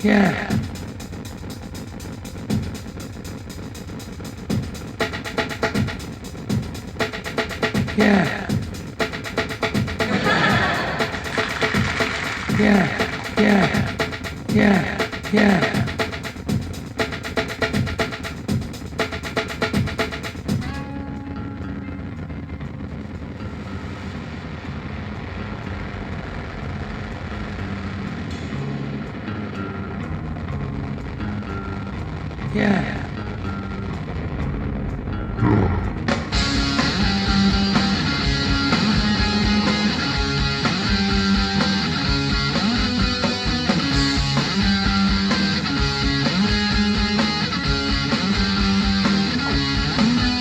Yeah. Yeah. Yeah. Yeah. Yeah. Yeah. Yeah.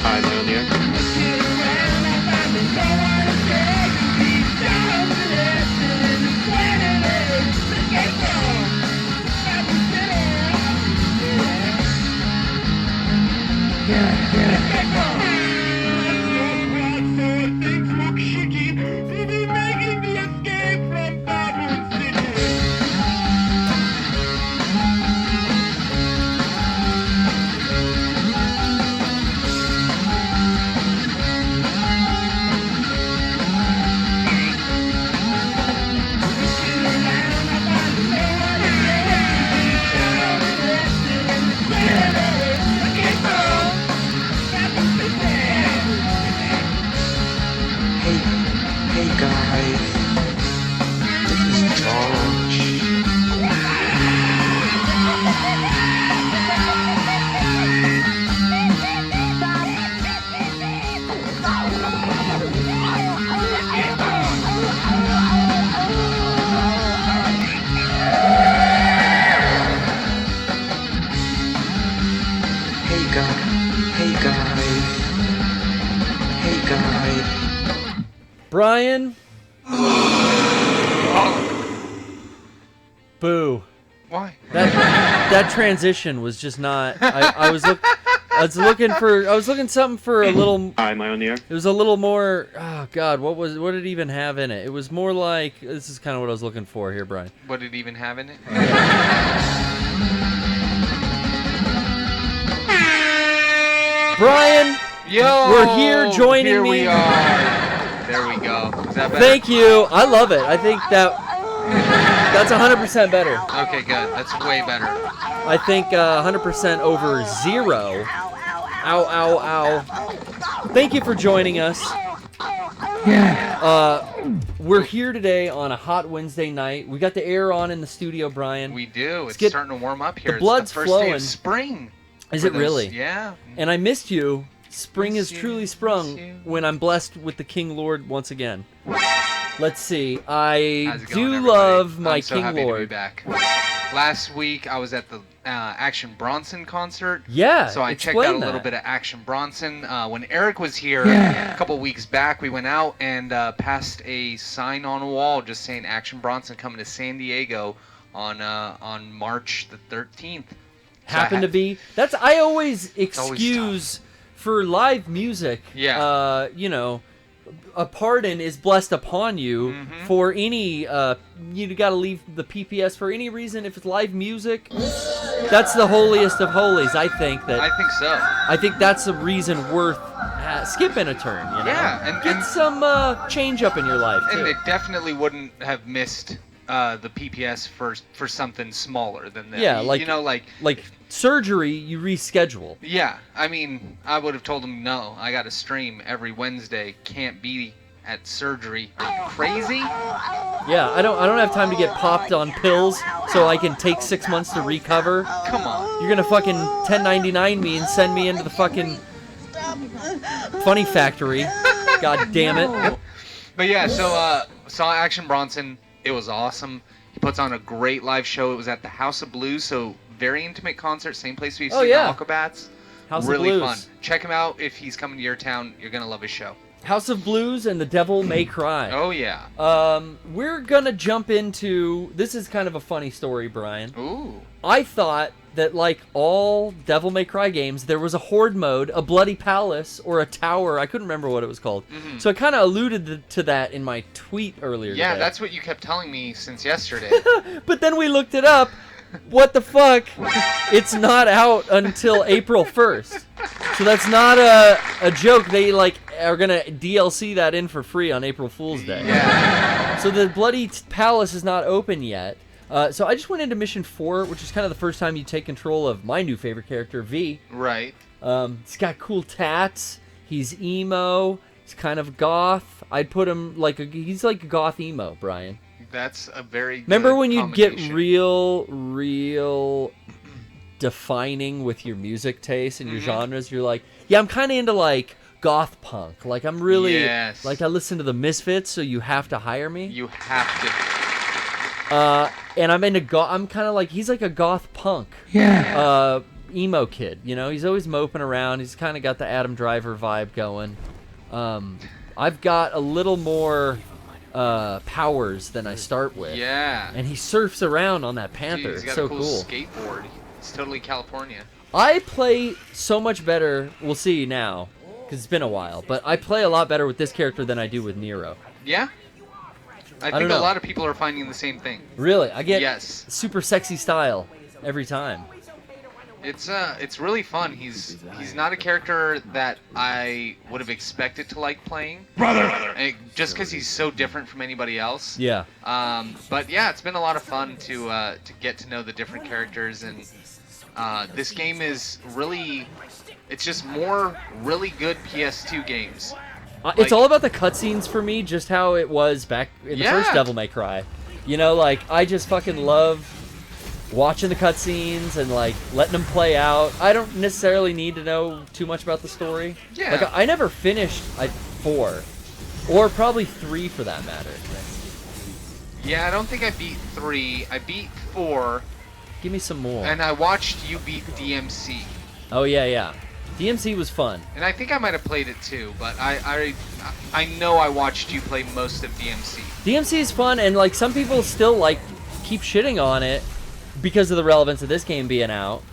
Hi, am I on the air? Yeah. Yeah. Hey guys, this is George. Hey guys. Bryan. Boo. Why? That transition was just not. I was looking something for a little. Hi, am I on the air? It was a little more. Oh God, what did it even have in it? It was more like this is kind of what I was looking for here, Bryan. What did it even have in it? Bryan, Yo, we're here joining here me. we are. There we go. Is that better? Thank you. I love it. I think that's 100% better. Okay, good. That's way better. I think 100% over 0. Ow, ow, ow. Thank you for joining us. Yeah. We're here today on a hot Wednesday night. We got the air on in the studio, Bryan. We do. It's get- starting to warm up here. the blood's it's the first day flowing. of spring. Is For it really? Yeah. And I missed you. Spring Miss is you, truly miss sprung you. when I'm blessed with the King Lord once again. Let's see. I How's it do going, everybody? love my I'm so King happy to be Lord. back. Last week I was at the Action Bronson concert. Yeah. So I checked explain out a little that. bit of Action Bronson. When Eric was here Yeah. a couple weeks back, we went out and passed a sign on a wall just saying Action Bronson coming to San Diego on March the 13th. So Happened to be. I always excuse for live music. Yeah. A pardon is blessed upon you Mhm. for any. You got to leave the PPS for any reason. If it's live music, that's the holiest of holies. I think I think so. I think that's a reason worth skipping a turn. You know? Yeah, and- get and- some change up in your life too. And they definitely wouldn't have missed the PPS for something smaller than that. Yeah, like surgery, you reschedule. Yeah, I mean, I would have told him no. I got to stream every Wednesday. Can't be at surgery. Are you crazy? Yeah, I don't have time to get popped on pills so I can take 6 months to recover. Come on. You're gonna fucking 1099 me and send me into the fucking funny factory. God damn it. But yeah, so saw Action Bronson. It was awesome. He puts on a great live show. It was at the House of Blues, so very intimate concert. Same place we've seen yeah. the Aquabats. House really of Blues. fun. Check him out if he's coming to your town. You're gonna love his show. House of Blues and The Devil May Cry. Oh yeah. We're gonna jump into. This is kind of a funny story, Bryan. Ooh. I thought that, like all Devil May Cry games, there was a horde mode, a bloody palace, or a tower. I couldn't remember what it was called. Mhm. So I kind of alluded to that in my tweet earlier Yeah, today. that's what you kept telling me since yesterday. But then we looked it up. what the fuck? It's not out until April 1st. So that's not a joke. They like are gonna DLC that in for free on April Fool's Day. Yeah. So the bloody palace is not open yet. So I just went into mission 4, which is kind of the first time you take control of my new favorite character, V. Right. He's got cool tats. He's emo. He's kind of goth. I'd put him like he's like a goth emo, Brian. That's a very good Remember when you'd get combination. real defining with your music taste and your genres? You're like, yeah, I'm kind of into like goth punk. Like I'm really Yes. like I listen to the Misfits, so you have to hire me. You have to. And I'm into I'm kind of like he's like a goth punk. Yeah. Emo kid, you know, he's always moping around. He's kind of got the Adam Driver vibe going. I've got a little more powers than I start with. Yeah. And he surfs around on that Dude, panther. he's got It's so a cool, cool. skateboard. It's totally California. I play so much better. We'll see now, because it's been a while. But I play a lot better with this character than I do with Nero. Yeah. I think don't a know. lot of people are finding the same thing. Really, I get Yes. super sexy style every time. It's really fun. He's not a character that I would have expected to like playing. Just because he's so different from anybody else. Yeah. But yeah, it's been a lot of fun to get to know the different characters, and this game is really, it's just more really good PS2 games. It's all about the cutscenes for me, just how it was back in the first Yeah. Devil May Cry. You know, like, I just fucking love watching the cutscenes and, like, letting them play out. I don't necessarily need to know too much about the story. Yeah. Like, I never finished 4, or probably 3 for that matter. Yeah, I don't think I beat 3. I beat 4, Give me some more. and I watched you beat DMC. Oh, yeah. DMC was fun. And I think I might have played it too, but I know I watched you play most of DMC. DMC is fun, and, like, some people still, like, keep shitting on it because of the relevance of this game being out.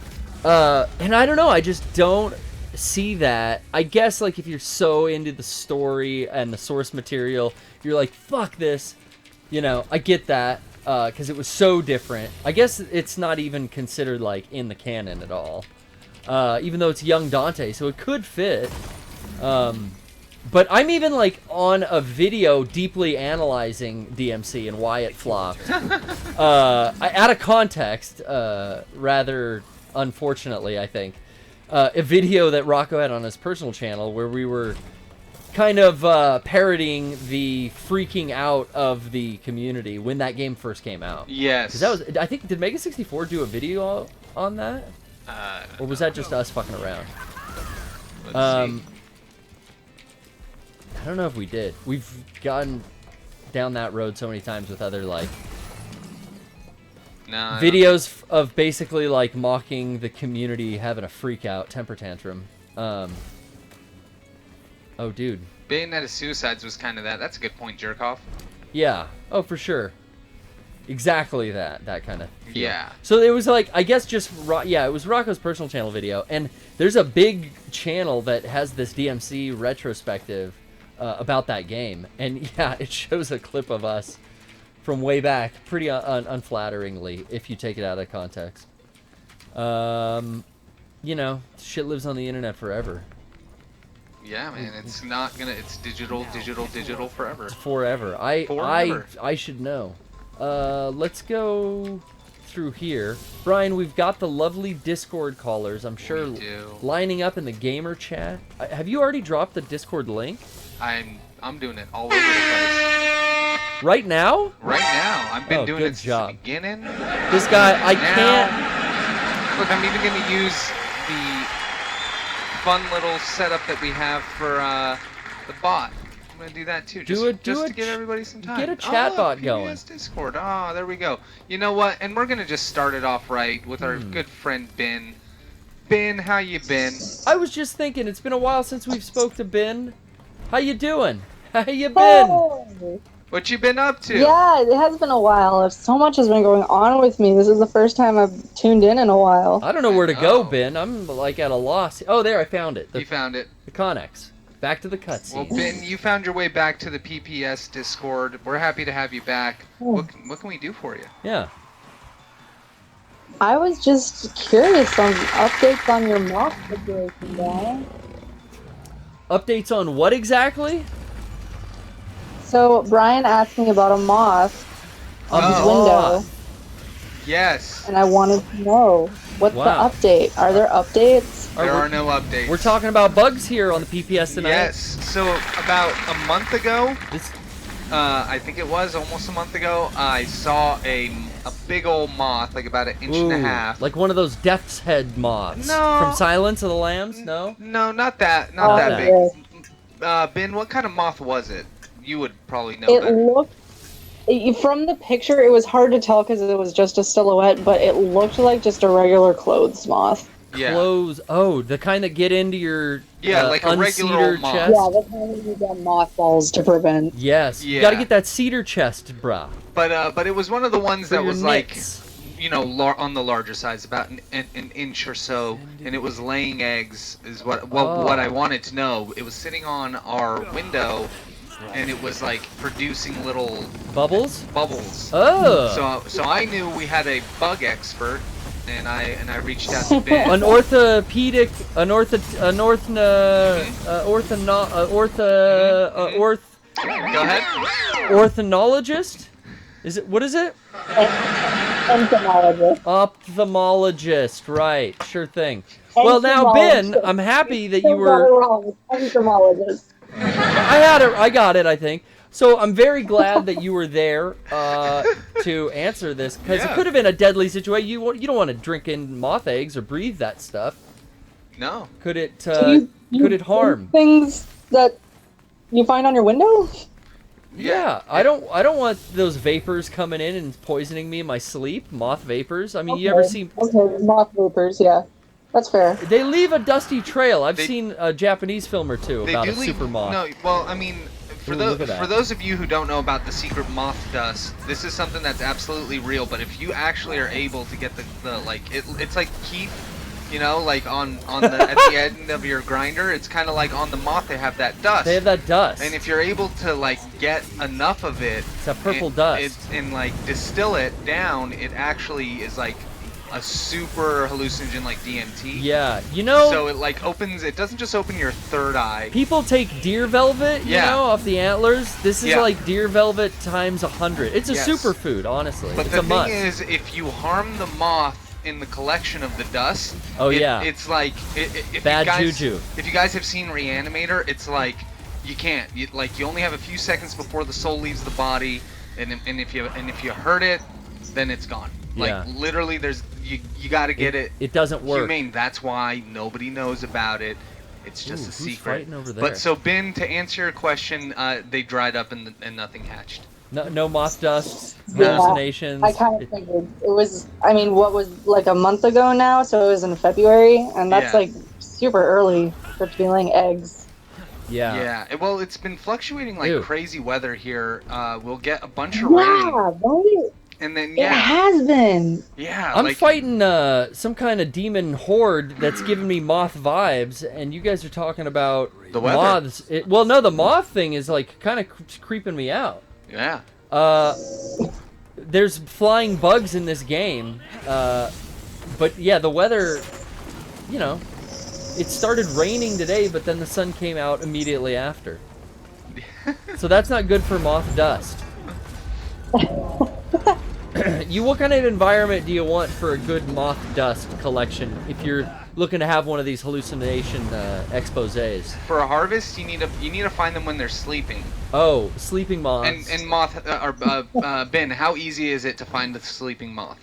And I don't know, I just don't see that. I guess, like, if you're so into the story and the source material, you're like, fuck this. You know, I get that, because it was so different. I guess it's not even considered, like, in the canon at all. Even though it's young Dante, so it could fit. But I'm even, like, on a video deeply analyzing DMC and why it flopped. Out of context, rather unfortunately, I think. A video that Rocco had on his personal channel where we were kind of parodying the freaking out of the community when that game first came out. Yes. 'Cause that was, I think, did Mega64 do a video on that? Or was that just us fucking around? Let's see. I don't know if we did. We've gone down that road so many times with other, like, No, I don't- videos of basically, like, mocking the community having a freak out temper tantrum. Oh, dude. Bayonetta Suicides was kind of that. That's a good point, Jerkoff. Yeah. Oh, for sure. Exactly that kind of feel. Yeah. So it was like, I guess just, it was Rocco's personal channel video, and there's a big channel that has this DMC retrospective about that game, and yeah, it shows a clip of us from way back, pretty unflatteringly, if you take it out of context. You know, shit lives on the internet forever. Yeah, man. It's not gonna. It's digital forever. Forever. Forever. I should know. Let's go through here. Brian, we've got the lovely Discord callers, I'm sure, We do. lining up in the gamer chat. Have you already dropped the Discord link? I'm doing it all over the place. Right now? Right now, I've been Oh, doing good it since job. the beginning. This guy, I Now- can't... Look, I'm even gonna use the fun little setup that we have for the bot. I'm gonna do that too, just to give everybody some time. get a chat bot PBS going. Discord. Ah, there we go. You know what? And we're gonna just start it off right with our good friend Ben. Ben, how you been? I was just thinking, it's been a while since we've spoke to Ben. How you doing? How you been? Oh, What you been up to? yeah, it has been a while. So much has been going on with me. This is the first time I've tuned in a while. I don't know where to go, Oh. Ben. I'm like at a loss. Oh, there, I found it. You found it. The Connex. Back to the Well, cutscene. Ben, you found your way back to the PPS Discord. We're happy to have you back. Oh. What can we do for you? Yeah. I was just curious on updates on your moth situation, Brian. Updates on what exactly? So Brian asked me about a moth on his window, Yes. and I wanted to know what's Wow. the update. Are there updates? There are no updates. We're talking about bugs here on the PPS tonight. Yes. So about a month ago, This, I think it was almost a month ago, I saw a big old moth, like about an inch and a half. like one of those death's head moths. No. From Silence of the Lambs? No? No, not that. Not that yes. big. Ben, what kind of moth was it? You would probably know It better. looked from the picture. It was hard to tell because it was just a silhouette, but it looked like just a regular clothes moth. Yeah. Clothes. Oh, the kind that get into your Like a regular uncedar old moth. chest? Yeah, that's how you get mothballs to prevent. Yes. You Yeah. gotta get that cedar chest, bruh. But it was one of the ones For that your was like, nicks. on the larger size, about an inch or so, and it was laying eggs. Is what I wanted to know. It was sitting on our window, and it was like producing little Bubbles? bubbles. Oh. So I knew we had a bug expert, and I reached out to Ben. An orthopedic, an orth, Go ahead. orthonologist? Is it, what is it? Entomologist. Ophthalmologist, right, sure thing. Well now, Ben, I'm happy that you Still got it were, wrong. Entomologist. I got it, I think. So I'm very glad that you were there to answer this, because it Yeah. could have been a deadly situation. You don't want to drink in moth eggs or breathe that stuff. No. Could it, Do you could it harm? things that you find on your window? Yeah, I don't want those vapors coming in and poisoning me in my sleep. Moth vapors. I mean, you ever see? Okay, moth vapors. Yeah, that's fair. They leave a dusty trail. I've They- seen a Japanese film or two They about do a leave. super moth. No, well, I mean, for Ooh, those look at that. for those of you who don't know about the secret moth dust, this is something that's absolutely real. But if you actually are able to get the like, it's like keep, like on the at the end of your grinder, it's kind of like on the moth they have that dust. They have that dust. And if you're able to like get enough of it, It's that purple and, dust. and like distill it down, it actually is like a super hallucinogen like DMT. Yeah, So it like opens. It doesn't just open your third eye. people take deer velvet, Yeah. off the antlers. This is Yeah. like deer velvet times 100. It's a Yes. superfood, honestly. But it's the a thing must. is, if you harm the moth in the collection of the dust, Oh, yeah. it's like if Bad you guys, juju. If you guys have seen Reanimator, it's like you can't. You only have a few seconds before the soul leaves the body, and if you hurt it, then it's gone. Like Yeah. literally, you got to get it. It doesn't work. Humane. That's why nobody knows about it. It's just Ooh, a who's secret. fighting over there? But so Ben, to answer your question, they dried up and nothing hatched. No moth dust, Yeah, hallucinations. I kind of figured it was. I mean, what was like a month ago now? So it was in February, and that's Yeah. like super early for it to be laying eggs. Yeah. Yeah. Well, it's been fluctuating like Ew. crazy weather here. We'll get a bunch of rain, Yeah, right. and then It has been. yeah. I'm like, fighting some kind of demon horde that's giving me moth vibes, and you guys are talking about The weather. moths. Well, no, the moth thing is like kind of creeping me out. Yeah. There's flying bugs in this game, but yeah, the weather, it started raining today, but then the sun came out immediately after. So that's not good for moth dust. What kind of environment do you want for a good moth dust collection if you're looking to have one of these hallucination exposés? For a harvest, you need to find them when they're sleeping. Oh, sleeping moths. And moth Ben, how easy is it to find a sleeping moth?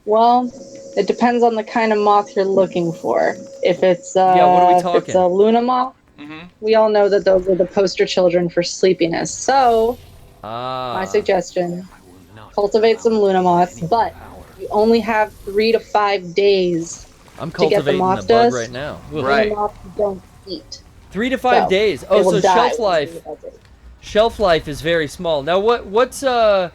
Well, it depends on the kind of moth you're looking for. If it's Yeah, what are we if it's talking? a Luna moth, Mm-hmm. we all know that those are the poster children for sleepiness. So my suggestion: cultivate some Luna moths, but you only have 3 to 5 days. I'm to get the cultivating moth a bug dust. right now. Ugh. Right. Luna moths don't eat. 3 to 5 So, days. They Oh, will so die shelf within life. 3 to 5 days. Shelf life is very small. Now, what's Yeah.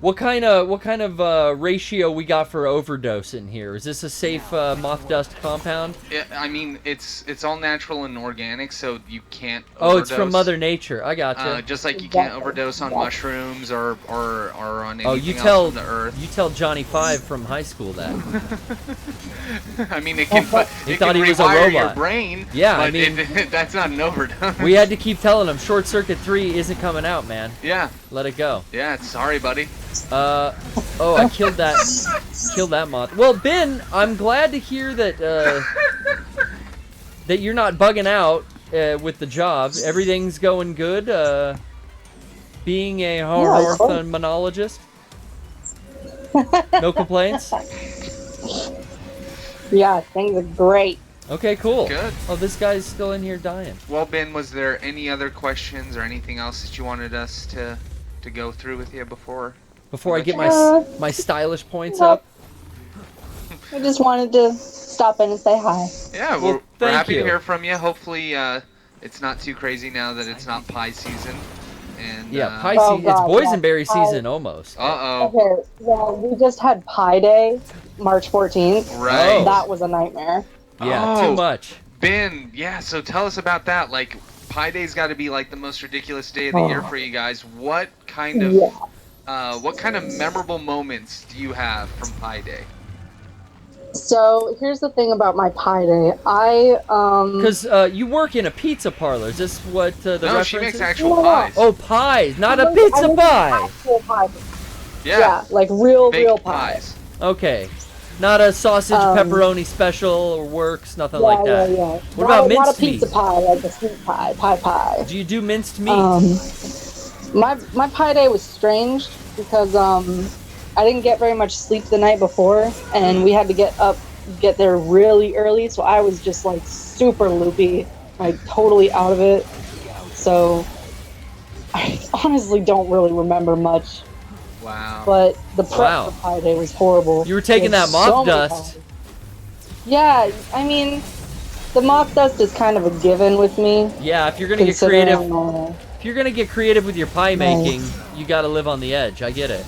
What kind of ratio we got for overdose in here? Is this a safe moth dust compound? Yeah, I mean, it's all natural and organic, so you can't Oh, overdose. it's from Mother Nature. I gotcha. Just like you can't overdose on mushrooms or on anything you else tell from the earth. you tell Johnny Five from high school that. I mean, it can He thought he was a rewire your robot. brain. Yeah, but I mean- that's not an overdose. We had to keep telling him Short Circuit 3 isn't coming out, man. Yeah, Let it go. yeah. Sorry, buddy. Oh, I killed that moth. Well, Ben, I'm glad to hear that that you're not bugging out with the job. Everything's going good. Being a hormonologist. No complaints. Yeah, things are great. Okay, cool. Good. Oh, this guy's still in here dying. Well, Ben, was there any other questions or anything else that you wanted us to go through with you before? Before I get my stylish points up. I just wanted to stop in and say hi. Yeah, Well, we're thank happy you. to hear from you. Hopefully, it's not too crazy now that it's not pie season. And Yeah, pie Oh, season. It's God, boysenberry yeah, season almost. Uh-oh. Okay, well, we just had Pi Day, March 14th. Right. Oh. That was a nightmare. Yeah, Oh. too much. Ben, yeah, so tell us about that. Like, Pi Day's got to be like the most ridiculous day of the year for you guys. What kind of memorable moments do you have from Pi Day? So here's the thing about my Pi Day. Because you work in a pizza parlor. Is this what the No, reference she makes is? actual No. pies. Oh, pies, not a I pizza make pie. actual pie. yeah. Yeah, like real Baked pie. pies. Okay, not a sausage pepperoni special or works, nothing Yeah, like that. yeah. What about not minced a pizza meat? pie, like a sweet pie. Do you do minced meat? My Pi Day was strange because I didn't get very much sleep the night before, and we had to get there really early, so I was just like super loopy, like totally out of it. So I honestly don't really remember much, Wow. but the prep Wow. for Pi Day was horrible. You were taking There's that moth so many dust. pies. Yeah, I mean, the moth dust is kind of a given with me. Yeah, if you're gonna get Considering, creative, if you're gonna get creative with your pie making, you gotta live on the edge. I get it.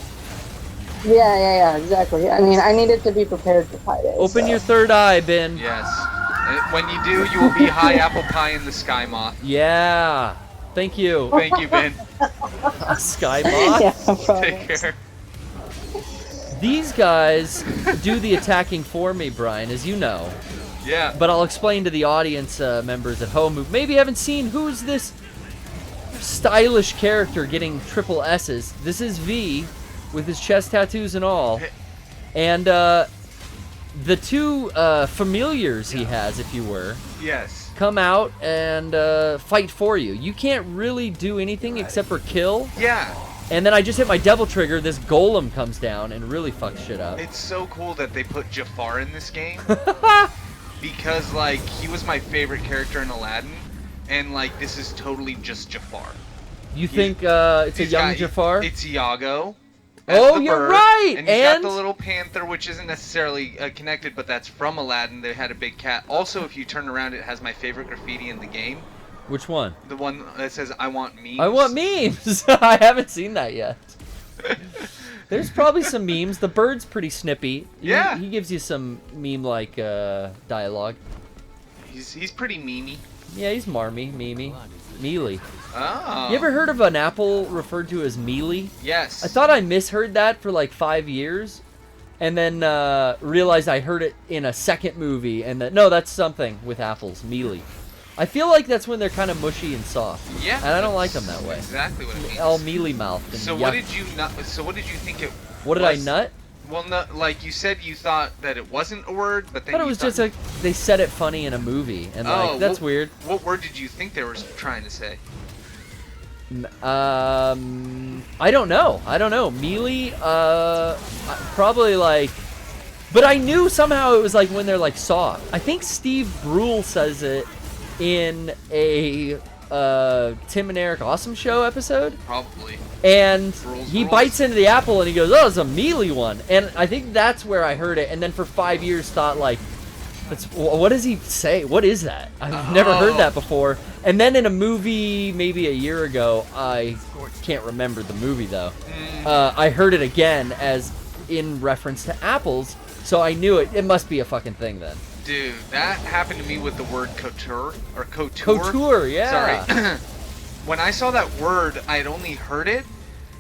Yeah, exactly. I mean, I needed to be prepared for Pi Day. Open so. your third eye, Ben. Yes. And when you do, you will be high apple pie in the sky moth. Yeah. Thank you. Thank you, Ben. Sky moth. Yeah, no problem. Take care. These guys do the attacking for me, Brian, as you know. Yeah. But I'll explain to the audience members at home who maybe haven't seen who's this stylish character getting triple S's. This is V with his chest tattoos and all. And the two familiars he has, if you were, Yes. come out and fight for you. You can't really do anything except for kill. Yeah. And then I just hit my devil trigger, this golem comes down and really fucks shit up. It's so cool that they put Jafar in this game. Because, like, he was my favorite character in Aladdin. And, like, this is totally just Jafar. You think it's a He's young got- Jafar? It's Iago. That's Oh, the you're bird, right! And he's got And? the little panther, which isn't necessarily connected, but that's from Aladdin. They had a big cat. Also, if you turn around, it has my favorite graffiti in the game. Which one? The one that says, I want memes. I want memes! I haven't seen that yet. There's probably some memes. The bird's pretty snippy. Yeah. He gives you some meme-like dialogue. He's pretty memey. Yeah, he's marmy, memey, mealy. Oh. You ever heard of an apple referred to as mealy? Yes. I thought I misheard that for like 5 years, and then realized I heard it in a second movie, and that no, that's something with apples, mealy. I feel like that's when they're kind of mushy and soft. Yeah. And I don't like them that way. Exactly what it means. All mealy mouthed. And So yuck. what did you nut? So what did you think it? What did I was? nut? Well, no, like you said, you thought that it wasn't a word, but I then thought it you was thought, just like they said it funny in a movie, and like that's weird. What word did you think they were trying to say? I don't know. Mealy, probably like, but I knew somehow it was like when they're like soft. I think Steve Brule says it in a Tim and Eric Awesome Show episode, Probably. and Rules. he bites into the apple and he goes, "Oh, it's a mealy one," and I think that's where I heard it. And then for 5 years thought like What does he say? What is that? I've never heard that before. And then in a movie maybe a year ago, I can't remember the movie though. I heard it again as in reference to apples, so I knew it. It must be a fucking thing then. Dude, that happened to me with the word couture or couture. Couture, yeah. Sorry. When I saw that word, I had only heard it.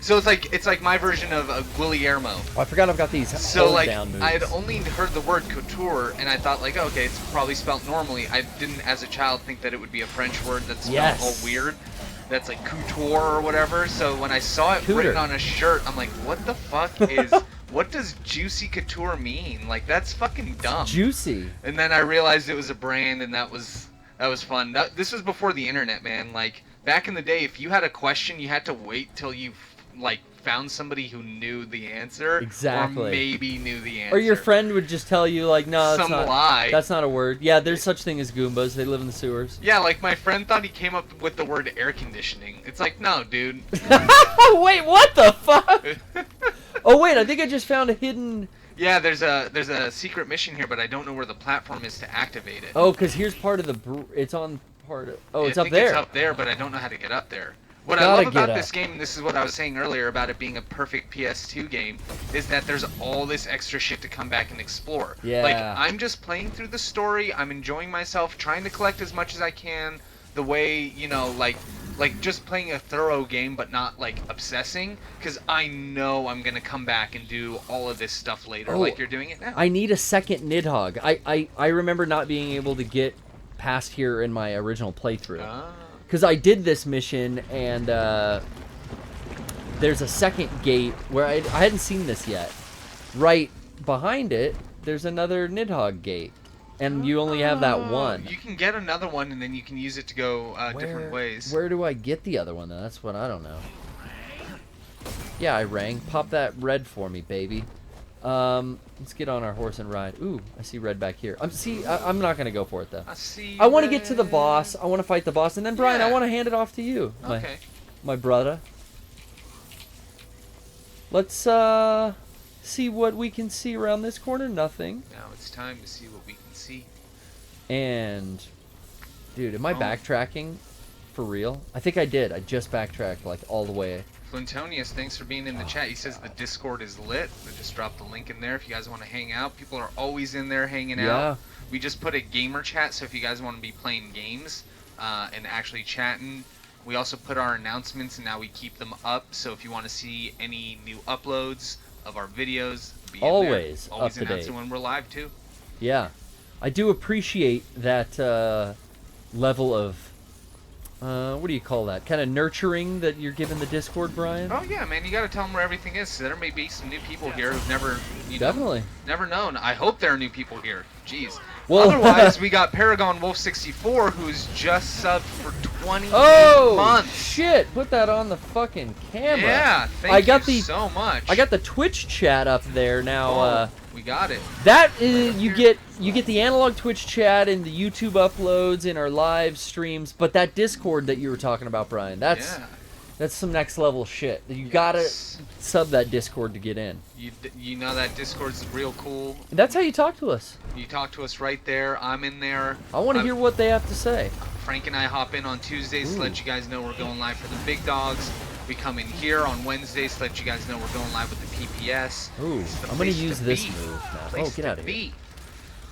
So it's like my version of Guillermo. Oh, I forgot I've got these So like down moves. I had only heard the word couture, and I thought like, okay, it's probably spelled normally. I didn't, as a child, think that it would be a French word that's spelled all weird. That's like couture or whatever. So when I saw it written on a shirt, I'm like, what the fuck is? What does juicy couture mean? Like that's fucking dumb. It's juicy. And then I realized it was a brand, and that was fun. This was before the internet, man. Like back in the day, if you had a question, you had to wait till you like found somebody who knew the answer, exactly, or maybe knew the answer, or your friend would just tell you like, no, that's not lie. That's not a word. Yeah, there's such thing as Goombas. They live in the sewers. Yeah, like my friend thought he came up with the word air conditioning. It's like, no, dude. Wait, what the fuck? Oh wait, I think I just found a hidden. Yeah, there's a secret mission here, but I don't know where the platform is to activate it. Oh, because here's part of the. It's on part of. Oh, it's I up think there. It's up there, but I don't know how to get up there. What I love about this game, and this is what I was saying earlier about it being a perfect PS2 game, is that there's all this extra shit to come back and explore. Yeah. Like, I'm just playing through the story, I'm enjoying myself, trying to collect as much as I can, the way, you know, like just playing a thorough game, but not, like, obsessing, because I know I'm going to come back and do all of this stuff later, like you're doing it now. I need a second Nidhogg. I remember not being able to get past here in my original playthrough. Because I did this mission, and there's a second gate where I hadn't seen this yet. Right behind it, there's another Nidhogg gate, and you only have that one. You can get another one, and then you can use it to go different ways. Where do I get the other one, though? That's what I don't know. Yeah, I rang. Pop that red for me, baby. Let's get on our horse and ride. Ooh, I see red back here. I'm not gonna go for it though. I want to get to the boss. I want to fight the boss, and then Brian, I want to hand it off to you, my brother. Let's see what we can see around this corner. Nothing. Now it's time to see what we can see. And, dude, am I backtracking for real? I think I did. I just backtracked like all the way. Flintonius, thanks for being in the chat. He says the Discord is lit. I just dropped the link in there if you guys want to hang out. People are always in there hanging out. We just put a gamer chat, so if you guys want to be playing games and actually chatting. We also put our announcements, and now we keep them up. So if you want to see any new uploads of our videos, be always in there. Always up to announcing date when we're live too. Yeah, I do appreciate that level of what do you call that? Kind of nurturing that you're giving the Discord, Brian? Oh yeah, man, you got to tell them where everything is. So there may be some new people here who've never, Definitely. Never known. I hope there are new people here. Jeez. Well, otherwise, we got Paragon Wolf 64, who's just subbed for 20 months. Shit! Put that on the fucking camera. Yeah, thank you so much. I got the Twitch chat up there now. We got it. That is, you get the analog Twitch chat and the YouTube uploads in our live streams, but that Discord that you were talking about, Brian, that's some next level shit. You gotta sub that Discord to get in. You know that Discord's real cool. That's how you talk to us. You talk to us right there. I'm in there. I want to hear what they have to say. Frank and I hop in on Tuesdays to let you guys know we're going live for the big dogs. We come in here on Wednesdays to let you guys know we're going live with the PPS. Ooh, I'm going to use this move now. Oh, get out of here.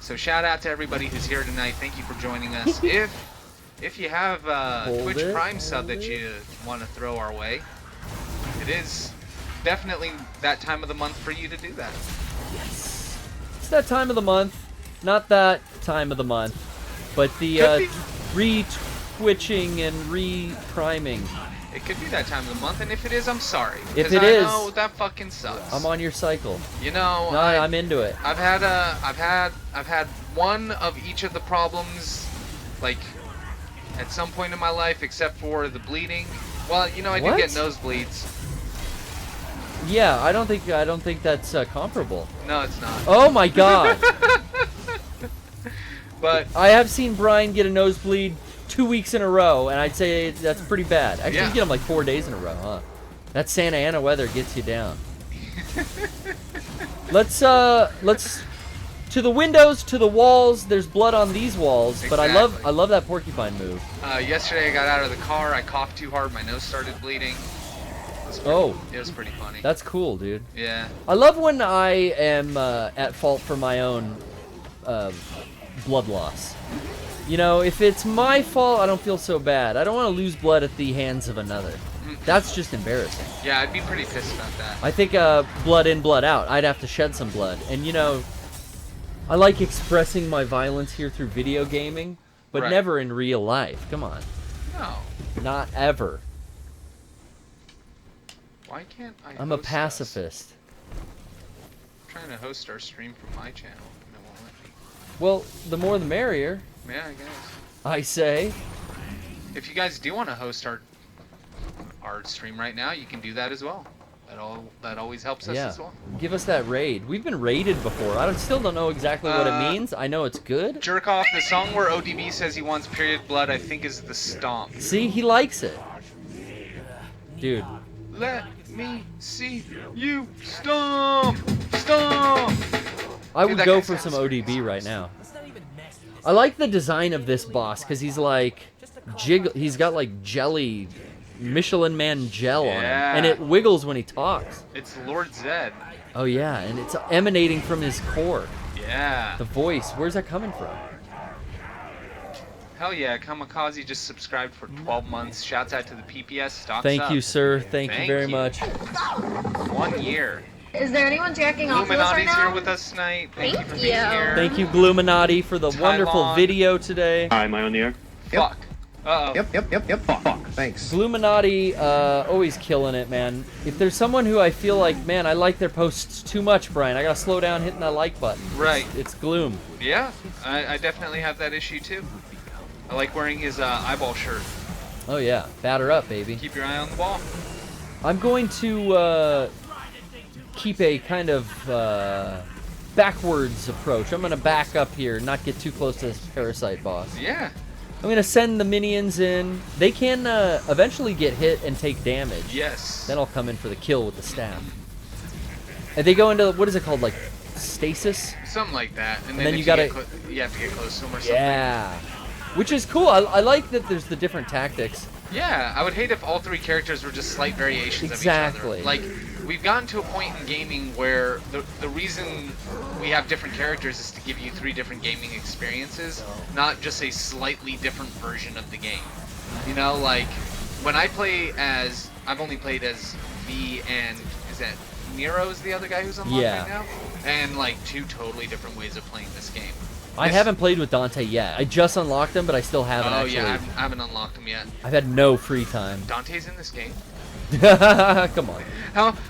So shout out to everybody who's here tonight. Thank you for joining us. If you have a Twitch Prime sub that you want to throw our way, it is definitely that time of the month for you to do that. Yes. It's that time of the month. Not that time of the month, but the re-twitching and re-priming. It could be that time of the month, and if it is, I'm sorry. If it is, I know that fucking sucks. I'm on your cycle. You know, no, I'm into it. I've had one of each of the problems, like at some point in my life, except for the bleeding. Well, you know, I did get nosebleeds. Yeah, I don't think that's comparable. No, it's not. Oh my god. But I have seen Brian get a nosebleed 2 weeks in a row, and I'd say that's pretty bad. Actually, you get them like 4 days in a row, huh? That Santa Ana weather gets you down. Let's to the windows, to the walls. There's blood on these walls, but I Exactly. love that porcupine move. Yesterday I got out of the car, I coughed too hard, my nose started bleeding. It was pretty funny. That's cool, dude. Yeah. I love when I am at fault for my own blood loss. You know, if it's my fault, I don't feel so bad. I don't want to lose blood at the hands of another. That's just embarrassing. Yeah, I'd be pretty pissed about that. I think blood in, blood out. I'd have to shed some blood. And, you know, I like expressing my violence here through video gaming, but Right. never in real life. Come on. No. Not ever. Why can't I I'm a host us? pacifist. I'm trying to host our stream from my channel, and it won't let me. Well, the more the merrier, Yeah, I guess. I say. If you guys do want to host our stream right now, you can do that as well. That always helps us Yeah. as well. Give us that raid. We've been raided before. Still don't know exactly what it means. I know it's good. Jerk off. The song where ODB says he wants period blood, I think, is the Stomp. See, he likes it. Dude. Let me see you stomp, stomp. I Dude, would that go guy for some sounds pretty ODB right now. I like the design of this boss because he's like he's got like jelly, Michelin Man gel on him, Yeah. and it wiggles when he talks. It's Lord Zed. Oh yeah, and it's emanating from his core. Yeah. The voice, where's that coming from? Hell yeah, Kamikaze just subscribed for 12 months. Shouts out to the PPS stock Thank sub. you, sir. Thank you Thank very you. much. 1 year. Is there anyone jacking off to us right Illuminati's now? here with us tonight. Thank you Thank for you. being here. Thank you, Gluminati, for the wonderful Tylon. video today. Hi, am I on the air? Fuck. Uh-oh. Yep. Fuck. Thanks. Gluminati, always killing it, man. If there's someone who I feel like, man, I like their posts too much, Brian, I gotta slow down hitting that like button. Right. It's Gloom. Yeah, I definitely have that issue too. I like wearing his eyeball shirt. Oh yeah, batter up, baby. Keep your eye on the ball. I'm going to keep a kind of backwards approach. I'm gonna back up here, not get too close to this parasite boss. Yeah. I'm gonna send the minions in. They can eventually get hit and take damage. Yes. Then I'll come in for the kill with the staff. And they go into, what is it called, like stasis? Something like that. And then if you gotta- you have to get close to him or something. Yeah. Which is cool. I like that there's the different tactics. Yeah, I would hate if all three characters were just slight variations Exactly. of each other. Like, we've gotten to a point in gaming where the reason we have different characters is to give you 3 different gaming experiences, not just a slightly different version of the game. You know, like, when I play as, I've only played as V and, is that Nero's the other guy who's unlocked Yeah. right now? And, like, 2 totally different ways of playing this game. I This- haven't played with Dante yet. I just unlocked him, but I still haven't Oh, actually. yeah, I haven't unlocked him yet. I've had no free time. Dante's in this game. Come on.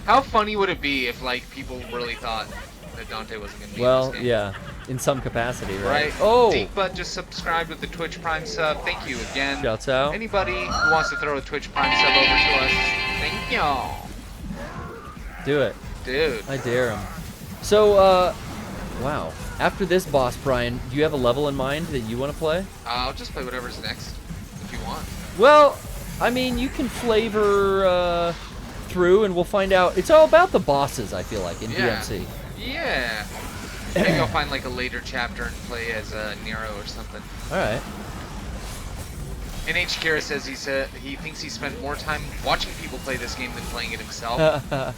How funny would it be if like people really thought that Dante wasn't gonna be Well, in this game? yeah, in some capacity, right? Right. Oh, Deekbutt just subscribed with the Twitch Prime sub. Thank you again. shouts out. Anybody who wants to throw a Twitch Prime sub over to us, thank y'all. Do it. Dude. I dare him. So, wow. After this boss, Brian, do you have a level in mind that you want to play? I'll just play whatever's next if you want. Well, I mean, you can flavor through, and we'll find out. It's all about the bosses, I feel like, in Yeah. DMC. Yeah. Maybe I'll find like a later chapter and play as Nero or something. All right. NH Kira says he thinks he spent more time watching people play this game than playing it himself.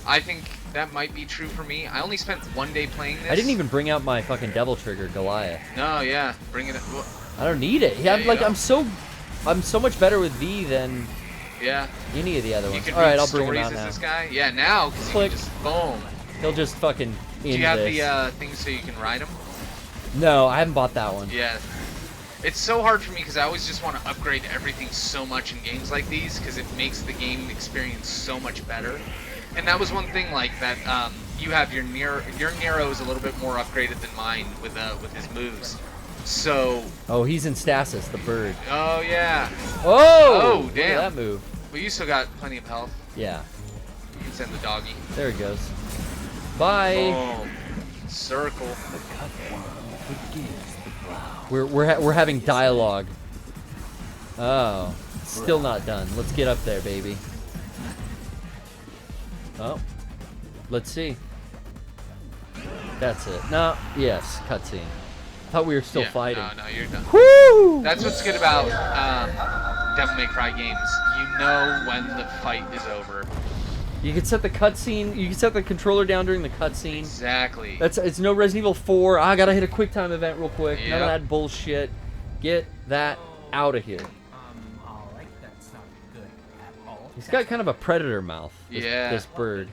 I think that might be true for me. I only spent 1 day playing this. I didn't even bring out my fucking Devil Trigger Goliath. No, yeah, bring it. Well, I don't need it. Yeah, I'm you like, don't. I'm so much better with V than yeah. any of the other You ones. can All right, read I'll bring him stories out as now. this guy. Yeah, now because you Click. can just boom. He'll just fucking Do end you have this. the thing so you can ride him? No, I haven't bought that one. Yeah. It's so hard for me because I always just want to upgrade everything so much in games like these because it makes the game experience so much better. And that was one thing like that. You have your Nero is a little bit more upgraded than mine with his moves. So. Oh, he's in stasis, the bird. Oh yeah. Oh! Oh, Look at damn. that move. Well, you still got plenty of health. Yeah. You can send the doggy. There it goes. Bye. Boom. Circle. We're having dialogue. Oh, still not done. Let's get up there, baby. Oh, let's see. That's it. No, yes, cutscene. I thought we were still fighting. No, you're done. Woo! That's what's good about Devil May Cry games. You know when the fight is over. You can set the cutscene. You can set the controller down during the cutscene. Exactly. It's no Resident Evil 4. I gotta hit a quick time event real quick. None of Yep. that bullshit. Get that out of here. Alright, that's not good at all. He's got kind of a predator mouth. Yeah. This bird.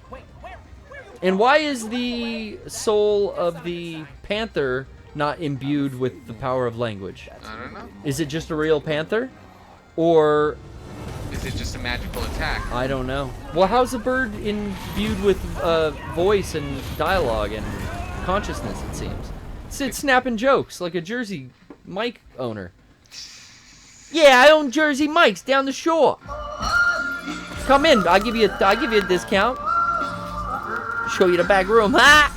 And why is the soul of the panther not imbued with the power of language? I don't know. Is it just a real panther? Or Is it just a magical attack? I don't know. Well, how's the bird imbued with voice and dialogue and consciousness, it seems? It's snapping jokes like a Jersey Mike owner. Yeah, I own Jersey Mike's down the shore. Come in, I'll give you a discount. Show you the back room. Ha!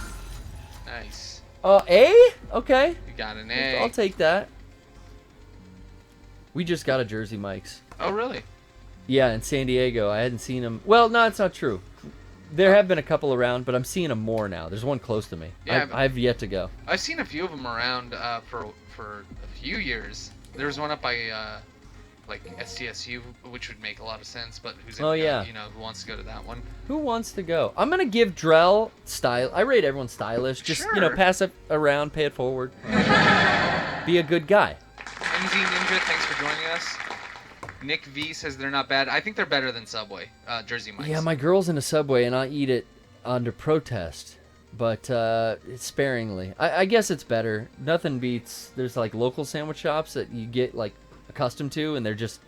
Nice. A? Okay. You got an A. I'll take that. We just got a Jersey Mike's. Oh, really? Yeah, in San Diego. I hadn't seen them. Well, no, it's not true. There have been a couple around, but I'm seeing them more now. There's one close to me. Yeah, I've yet to go. I've seen a few of them around for a few years. There was one up by like SDSU, which would make a lot of sense. But who's Oh, yeah. who wants to go to that one? Who wants to go? I'm gonna give Drell style. I rate everyone stylish. Just Sure. pass it around, pay it forward. Be a good guy. MZ Ninja, thanks for joining us. Nick V says they're not bad. I think they're better than Subway, Jersey Mike's. Yeah, my girl's in a Subway, and I eat it under protest, but it's sparingly. I guess it's better. Nothing beats. There's like local sandwich shops that you get like accustomed to, and they're just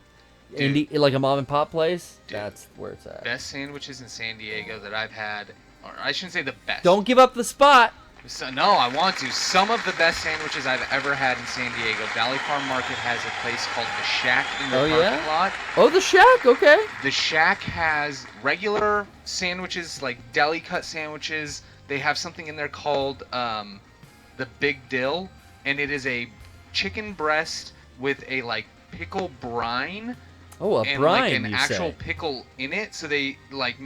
indie, like a mom and pop place. Dude. That's where it's at. Best sandwiches in San Diego that I've had, or I shouldn't say the best. Don't give up the spot. So, no, I want to. Some of the best sandwiches I've ever had in San Diego. Valley Farm Market has a place called The Shack in the parking lot. Oh, the Shack. Okay. The Shack has regular sandwiches, like deli cut sandwiches. They have something in there called the Big Dill, and it is a chicken breast with a like pickle brine. Oh, a and brine, like an you actual say. pickle in it. So they like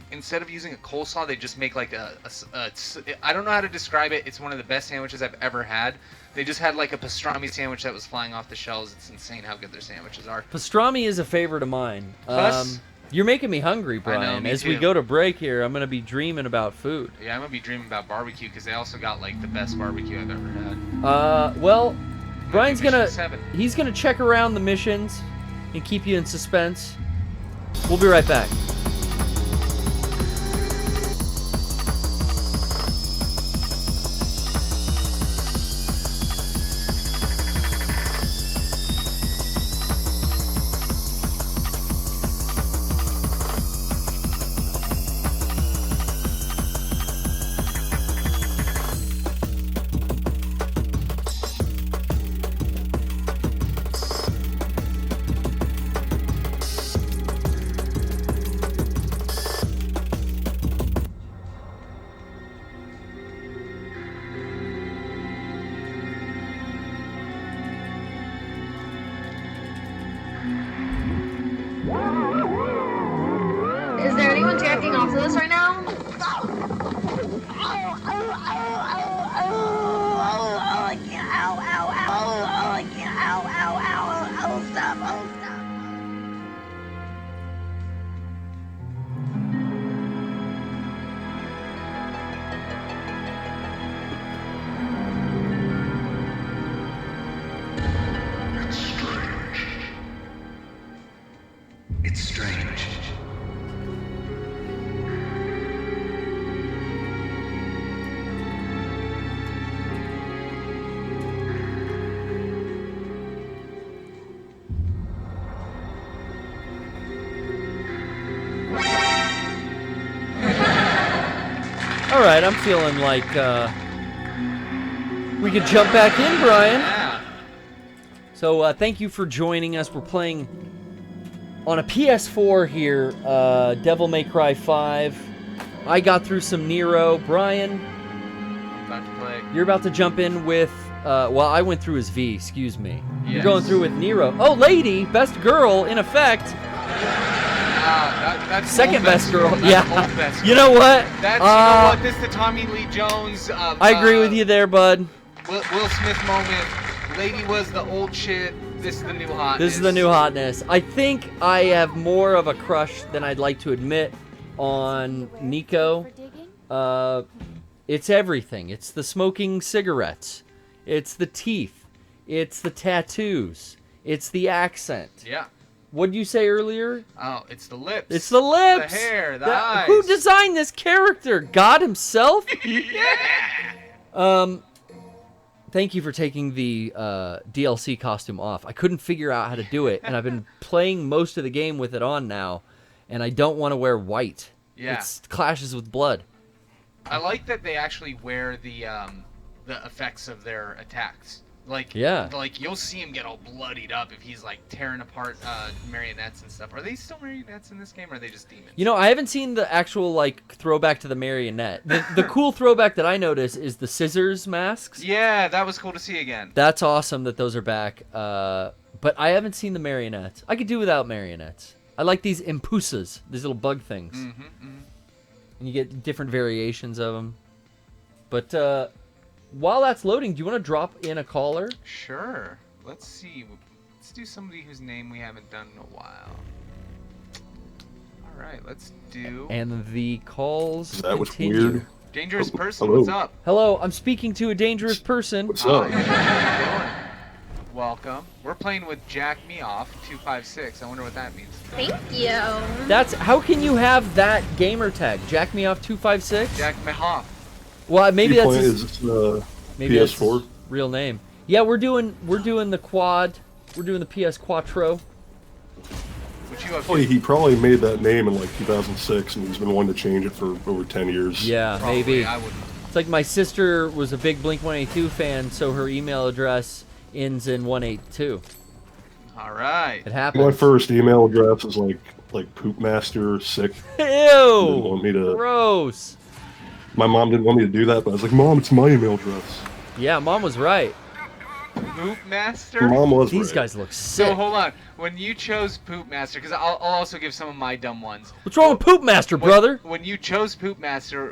instead of using a coleslaw, they just make like I don't know how to describe it. It's one of the best sandwiches I've ever had. They just had like a pastrami sandwich that was flying off the shelves. It's insane how good their sandwiches are. Pastrami is a favorite of mine. Plus- You're making me hungry, Brian. me As we too. go to break here, I'm gonna be dreaming about food. Yeah, I'm gonna be dreaming about barbecue because they also got like the best barbecue I've ever had. Well, Brian's Mission gonna 7. he's gonna check around the missions and keep you in suspense. We'll be right back. Is there anyone jacking off to this right now? It's strange. All right, I'm feeling like we could jump back in, Brian. Yeah. So thank you for joining us. We're playing on a PS4 here, Devil May Cry 5. I got through some Nero. Brian, About to play. you're about to jump in with, well, I went through as V, excuse me. You're Yes. going through with Nero. Oh, lady, best girl, in effect. That's Second old best girl. That's Yeah. old best You girl. know what? That's you know what? This is the Tommy Lee Jones. I agree with you there, bud. Will Smith moment. Lady was the old shit. This is the new hotness. This is the new hotness. I think I have more of a crush than I'd like to admit on Nico. It's everything. It's the smoking cigarettes. It's the teeth. It's the tattoos. It's the accent. Yeah. What'd you say earlier? Oh, it's the lips. It's the lips. The hair. The eyes. Who designed this character? God himself? Yeah. Thank you for taking the DLC costume off. I couldn't figure out how to do it, and I've been playing most of the game with it on now, and I don't want to wear white. Yeah. It clashes with blood. I like that they actually wear the effects of their attacks. Like, Yeah. like you'll see him get all bloodied up if he's like tearing apart marionettes and stuff. Are they still marionettes in this game, or are they just demons? You know, I haven't seen the actual like throwback to the marionette. The cool throwback that I notice is the scissors masks. Yeah, that was cool to see again. That's awesome that those are back. But I haven't seen the marionettes. I could do without marionettes. I like these impusas, these little bug things. And you get different variations of them. But while that's loading, do you want to drop in a caller? Sure. Let's see. Let's do somebody whose name we haven't done in a while. All right, let's do. And the calls That was continue. weird. Dangerous person, hello. what's up? Hello, I'm speaking to a dangerous person. What's up? How you doing? Welcome. We're playing with Jack Me Off 256. I wonder what that means. Thank you. That's how can you have that gamer tag? Jack me off 256? Jack Me Off. Well, maybe You that's playing- his, is this, maybe that's PS4? his real name. Yeah, we're doing the quad. We're doing the PS Quattro. What you up Probably, to? he probably made that name in like 2006, and he's been wanting to change it for over 10 years. Yeah, Probably, maybe. I wouldn't. It's like my sister was a big Blink-182 fan, so her email address ends in 182. All right. It happens. My first email address is like poopmaster sick. Didn't Ew! want me to. Gross. My mom didn't want me to do that, but I was like, Mom, it's my email address. Yeah, Mom was right. Poop Master? My mom was These right. guys look So sick. hold on. When you chose Poop Master, because I'll also give some of my dumb ones. What's wrong with Poop Master, brother? When you chose Poop Master,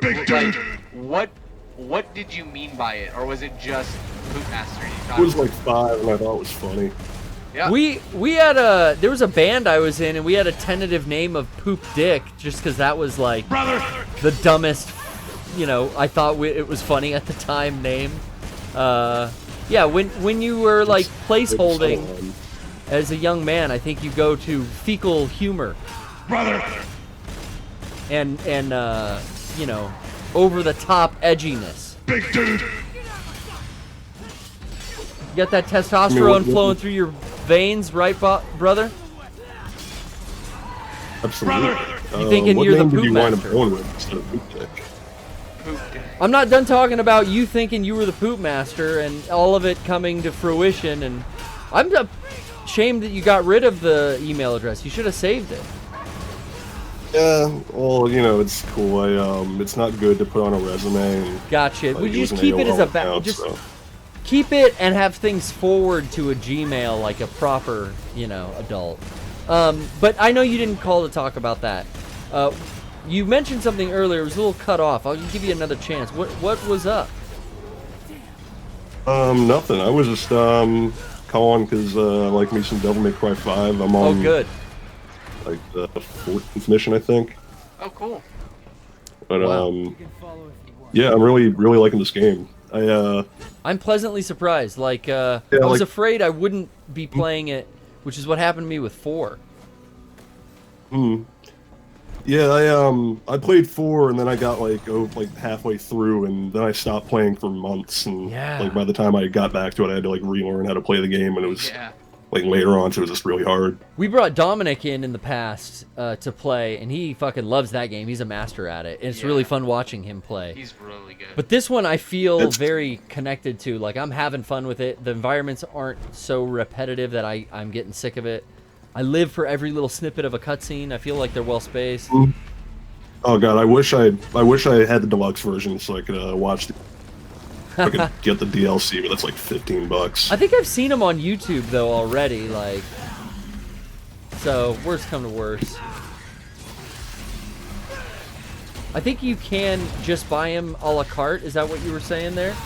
like, what did you mean by it, or was it just Poop Master? You thought It was like 5, and I thought it was funny. yeah. We had there was a band I was in, and we had a tentative name of Poop Dick, just because that was like the dumbest, I thought it was funny at the time name. Yeah, when you were like placeholding as a young man, I think you go to fecal humor, and over the top edginess. Big dude. You got that testosterone flowing through your veins, right, brother? Absolutely. You thinking what you're the name did Poop you wind up Master? going with instead of Poop Dick? Poop Dick. I'm not done talking about you thinking you were the Poop Master and all of it coming to fruition, and I'm ashamed that you got rid of the email address. You should have saved it. Yeah, well, it's cool. It's not good to put on a resume. And, Gotcha. like, Would you use just an keep it as AOL a account, just so. keep it and have things forward to a Gmail like a proper, adult. But I know you didn't call to talk about that. You mentioned something earlier. It was a little cut off. I'll give you another chance. What was up? Nothing. I was just calling because I like me some Devil May Cry 5. I'm on Good. like the 4th mission, I think. Oh, cool. But Wow. yeah, I'm really liking this game. I'm pleasantly surprised. I was afraid I wouldn't be playing it, which is what happened to me with 4. Yeah, I played 4 and then I got like halfway through and then I stopped playing for months and Yeah. like by the time I got back to it I had to like relearn how to play the game and it was Yeah. like later on so it was just really hard. We brought Dominic in the past to play, and he fucking loves that game. He's a master at it. And it's really Yeah. fun watching him play. He's really good. But this one I feel It's- very connected to. Like, I'm having fun with it. The environments aren't so repetitive that I'm getting sick of it. I live for every little snippet of a cutscene. I feel like they're well spaced. Oh god, I wish I had the deluxe version so I could watch I could get the DLC, but that's like $15. I think I've seen them on YouTube though already. So worst come to worst. I think you can just buy them a la carte. Is that what you were saying there?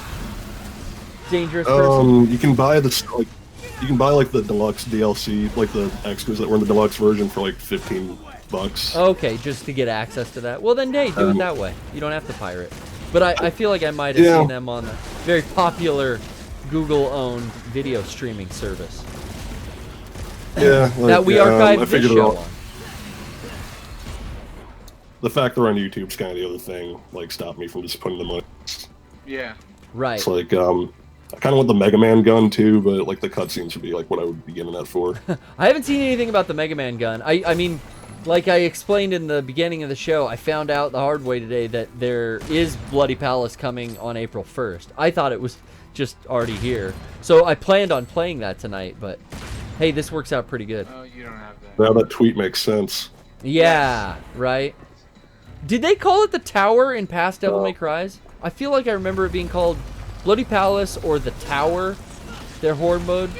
Dangerous person? You can buy like the deluxe DLC, like the extras that were in the deluxe version for like $15. Okay, just to get access to that. Well, then, hey, do it that way. You don't have to pirate. But I feel like I might have seen them on the very popular Google-owned video streaming service. Yeah, like, that we archived this show on. The fact they're on YouTube's kind of the other thing, like, stopped me from just putting them on. Yeah. Right. It's like, I kind of want the Mega Man gun too, but like the cutscenes would be like what I would be getting that for. I haven't seen anything about the Mega Man gun. I mean, like I explained in the beginning of the show, I found out the hard way today that there is Bloody Palace coming on April 1st. I thought it was just already here. So I planned on playing that tonight, but hey, this works out pretty good. Oh, you don't have that. Now that tweet makes sense. Yeah, right. Did they call it the Tower in past Devil May Cries? I feel like I remember it being called Bloody Palace or the Tower, their horde mode.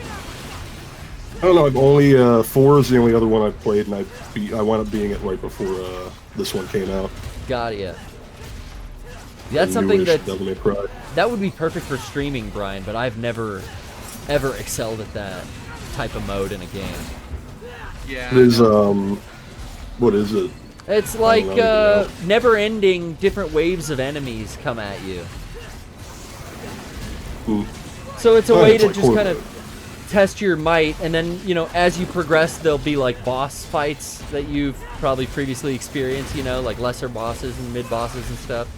I don't know. I've only 4 is the only other one I've played, and I wound up being it right before this one came out. Got it. That's something that Devil May Cry. that would be perfect for streaming, Brian. But I've never ever excelled at that type of mode in a game. Yeah. It is what is it? It's like never-ending different waves of enemies come at you. So it's a way to just kind of test your might, and then, you know, as you progress, there'll be like boss fights that you've probably previously experienced, you know, like lesser bosses and mid-bosses and stuff.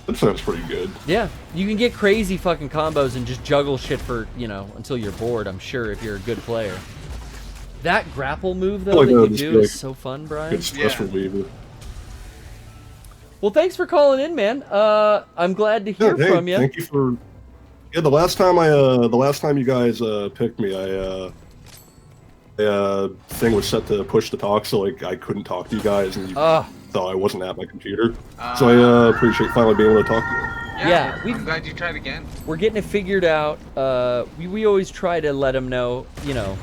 That sounds pretty good. Yeah, you can get crazy fucking combos and just juggle shit for, you know, until you're bored, I'm sure, if you're a good player. That grapple move, though, that you do is so fun, Brian. Good stress reliever. Well, thanks for calling in, man. I'm glad to hear from you. Thank you for. Yeah, the last time you guys picked me, thing was set to push to talk, so like I couldn't talk to you guys, and you thought I wasn't at my computer. So I appreciate finally being able to talk to you. Yeah, I'm glad you tried again. We're getting it figured out. We always try to let them know, you know,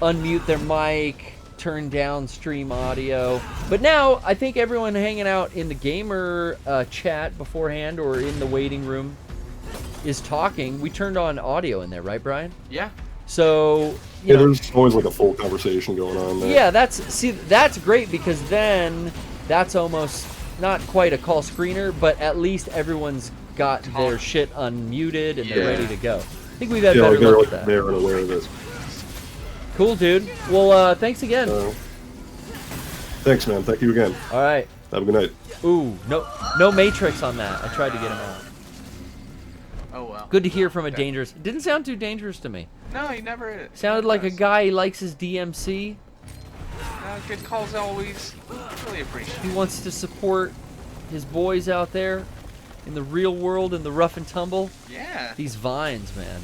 unmute their mic, turn down stream audio. But now I think everyone hanging out in the gamer chat beforehand or in the waiting room is talking. We turned on audio in there, right, Brian? Yeah. So you know, there's always like a full conversation going on there. Yeah, that's great, because then that's almost not quite a call screener, but at least everyone's got their shit unmuted and they're ready to go. I think we've had better luck with that. They're aware of it. Cool, dude. Well, thanks again. Thanks, man. Thank you again. All right. Have a good night. Ooh, no Matrix on that. I tried to get him out. Oh well. Good to hear from a dangerous. Didn't sound too dangerous to me. No, he never. Sounded like a guy who likes his DMC. Good calls always. Really appreciate it. He wants to support his boys out there in the real world, in the rough and tumble. Yeah. These vines, man.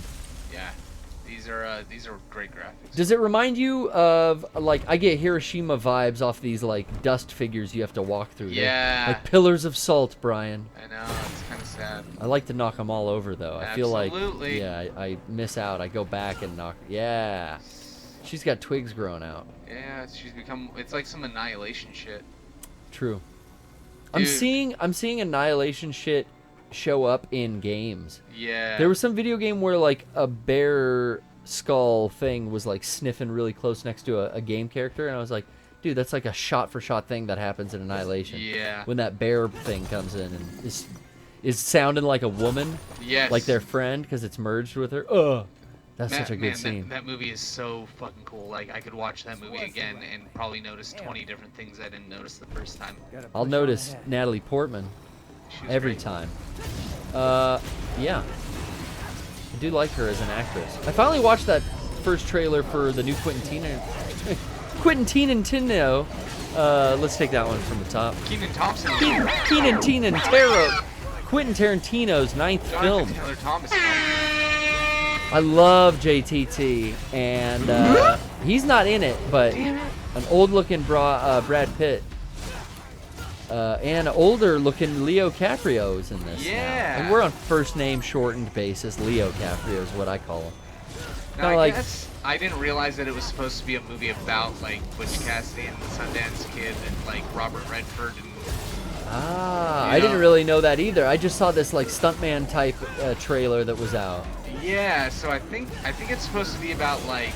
Yeah. These are great graphics. Does it remind you of, like, I get Hiroshima vibes off these, like, dust figures you have to walk through. Yeah. Like pillars of salt, Brian. I know, it's kind of sad. I like to knock them all over, though. I feel like, Absolutely. yeah, I miss out. I go back and knock. Yeah. She's got twigs growing out. Yeah, she's become. It's like some Annihilation shit. True. Dude. I'm seeing Annihilation shit show up in games. Yeah. There was some video game where like a bear skull thing was like sniffing really close next to a game character, and I was like, dude, that's like a shot-for-shot thing that happens in Annihilation. Yeah. When that bear thing comes in and is sounding like a woman. Yes. Like their friend, because it's merged with her. Ugh. That's such a good scene. That movie is so fucking cool. Like, I could watch that movie again and probably notice 20 different things I didn't notice the first time. I'll notice Natalie Portman every time. Yeah. I do like her as an actress. I finally watched that first trailer for the new Quentin Tarantino. Let's take that one from the top. Kenan Thompson. Quentin Tarantino's 9th film. Taylor Thomas. I love JTT, and he's not in it, but an old-looking Brad Pitt and an older-looking Leo Caprio is in this. Yeah. Now. And we're on first-name shortened basis. Leo Caprio is what I call him. Now, I like, guess I didn't realize that it was supposed to be a movie about like Butch Cassidy and the Sundance Kid and like Robert Redford and. I didn't really know that either. I just saw this like stuntman type trailer that was out. Yeah, so I think it's supposed to be about like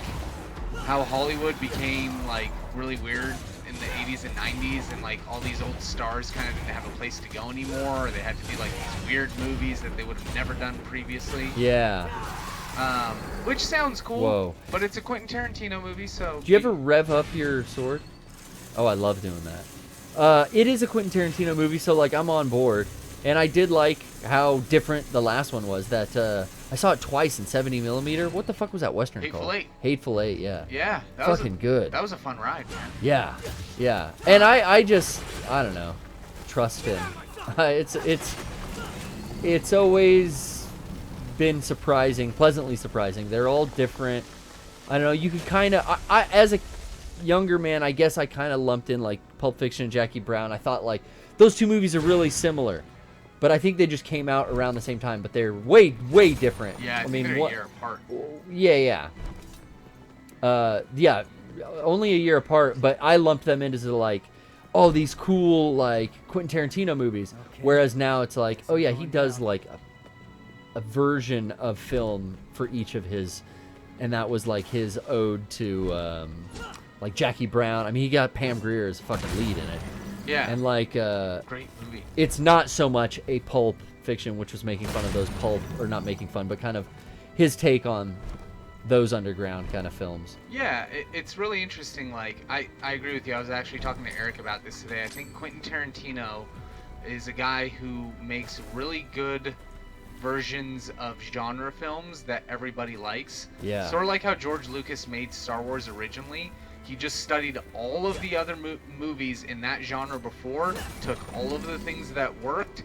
how Hollywood became like really weird in the 80s and 90s, and like all these old stars kind of didn't have a place to go anymore, or they had to do like these weird movies that they would have never done previously. Yeah. Which sounds cool. Whoa. But it's a Quentin Tarantino movie, so. Do you ever rev up your sword? Oh, I love doing that. It is a Quentin Tarantino movie, so like I'm on board, and I did like how different the last one was. That I saw it twice in 70mm. What the fuck was that Western Hateful called? Eight. Hateful Eight, yeah. Yeah, that fucking good. That was a fun ride, man. Yeah, yeah. And I just I don't know, trust him. It's always been surprising, pleasantly surprising. They're all different. I don't know. You could kind of I as a younger man, I guess I kind of lumped in like Pulp Fiction and Jackie Brown. I thought like those two movies are really similar, but I think they just came out around the same time, but they're way different. Yeah, I mean, they're a year apart. Yeah. Yeah, only a year apart, but I lumped them into like, oh, these cool like Quentin Tarantino movies. Okay. Whereas now it's like, oh yeah, he does like a version of film for each of his, and that was like his ode to like Jackie Brown. I mean, he got Pam Grier as a fucking lead in it. Yeah. And like Great movie. it's not so much a Pulp Fiction, which was making fun of those pulp, or not making fun, but kind of his take on those underground kind of films. Yeah, it's really interesting. Like, I agree with you. I was actually talking to Eric about this today. I think Quentin Tarantino is a guy who makes really good versions of genre films that everybody likes. Yeah. Sort of like how George Lucas made Star Wars originally. He just studied all of the other movies in that genre before, took all of the things that worked,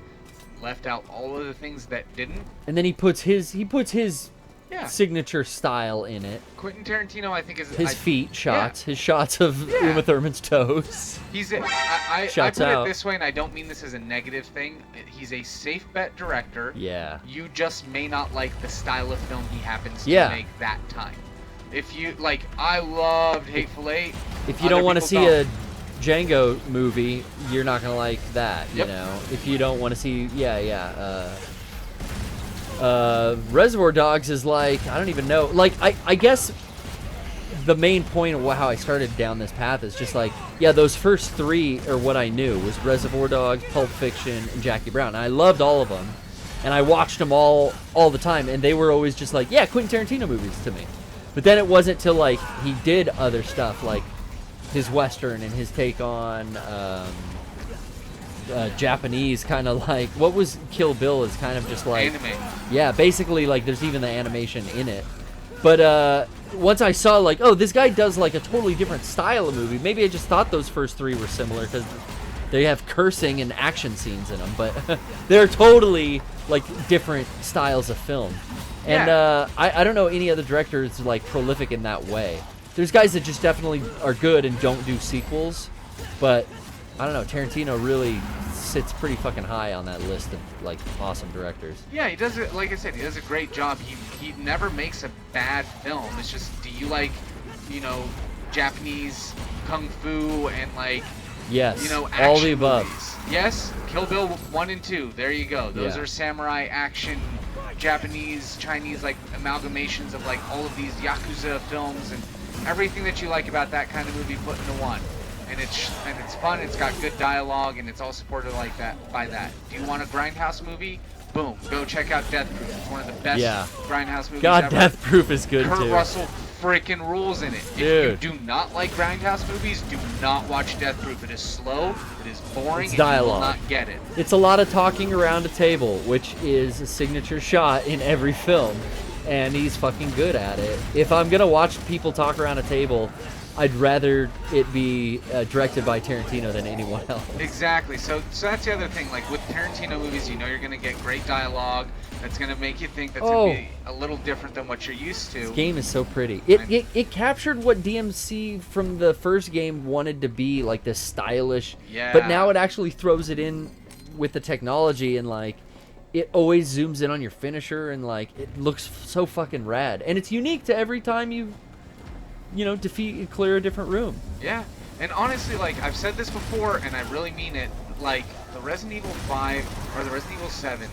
left out all of the things that didn't. And then he puts his Yeah. signature style in it. Quentin Tarantino, I think, is His feet shots, his shots of Yeah. Uma Thurman's toes. He's I Shouts put out. it this way, and I don't mean this as a negative thing. He's a safe bet director. Yeah. You just may not like the style of film he happens to Yeah. make that time. If you like, I loved Hateful Eight. If you don't want to see a a Django movie, you're not gonna like that. You Yep. know, if you don't want to see, Reservoir Dogs is like, I don't even know. Like, I guess the main point of how I started down this path is just like, yeah, those first three are what I knew was Reservoir Dogs, Pulp Fiction, and Jackie Brown. And I loved all of them, and I watched them all the time, and they were always just like, yeah, Quentin Tarantino movies to me. But then it wasn't till like he did other stuff like his Western and his take on Japanese, kind of like, what was Kill Bill is kind of just like anime. yeah, basically like there's even the animation in it. But once I saw like, oh, this guy does like a totally different style of movie, maybe I just thought those first three were similar because they have cursing and action scenes in them, but they're totally like different styles of film. And I don't know any other directors like prolific in that way. There's guys that just definitely are good and don't do sequels, but I don't know, Tarantino really sits pretty fucking high on that list of like awesome directors. Yeah, he does it. Like I said, he does a great job. He never makes a bad film. It's just, do you like, Japanese kung fu and like, Yes, action all the above. movies? Yes, Kill Bill 1 and 2. There you go. Those Yeah. are samurai action, Japanese, Chinese like amalgamations of like all of these Yakuza films and everything that you like about that kind of movie put into one. And it's fun. It's got good dialogue, and it's all supported like that by that. Do you want a grindhouse movie? Boom, go check out Death Proof. It's one of the best grindhouse movies God, ever. Death Proof is good Kurt too. Russell freaking rules in it. Dude. If you do not like grindhouse movies, do not watch Death Proof. It is slow, it is boring, It's and you will dialogue. not get it. It's a lot of talking around a table, which is a signature shot in every film, and he's fucking good at it. If I'm gonna watch people talk around a table, I'd rather it be directed by Tarantino than anyone else. Exactly. So that's the other thing. Like with Tarantino movies, you're gonna get great dialogue. That's gonna make you think that's gonna be a little different than what you're used to. This game is so pretty. It captured what DMC from the first game wanted to be, like this stylish. Yeah. But now it actually throws it in with the technology, and like it always zooms in on your finisher, and like it looks so fucking rad, and it's unique to every time you know, clear a different room. Yeah, and honestly, like I've said this before, and I really mean it. Like the Resident Evil 5 or the Resident Evil 7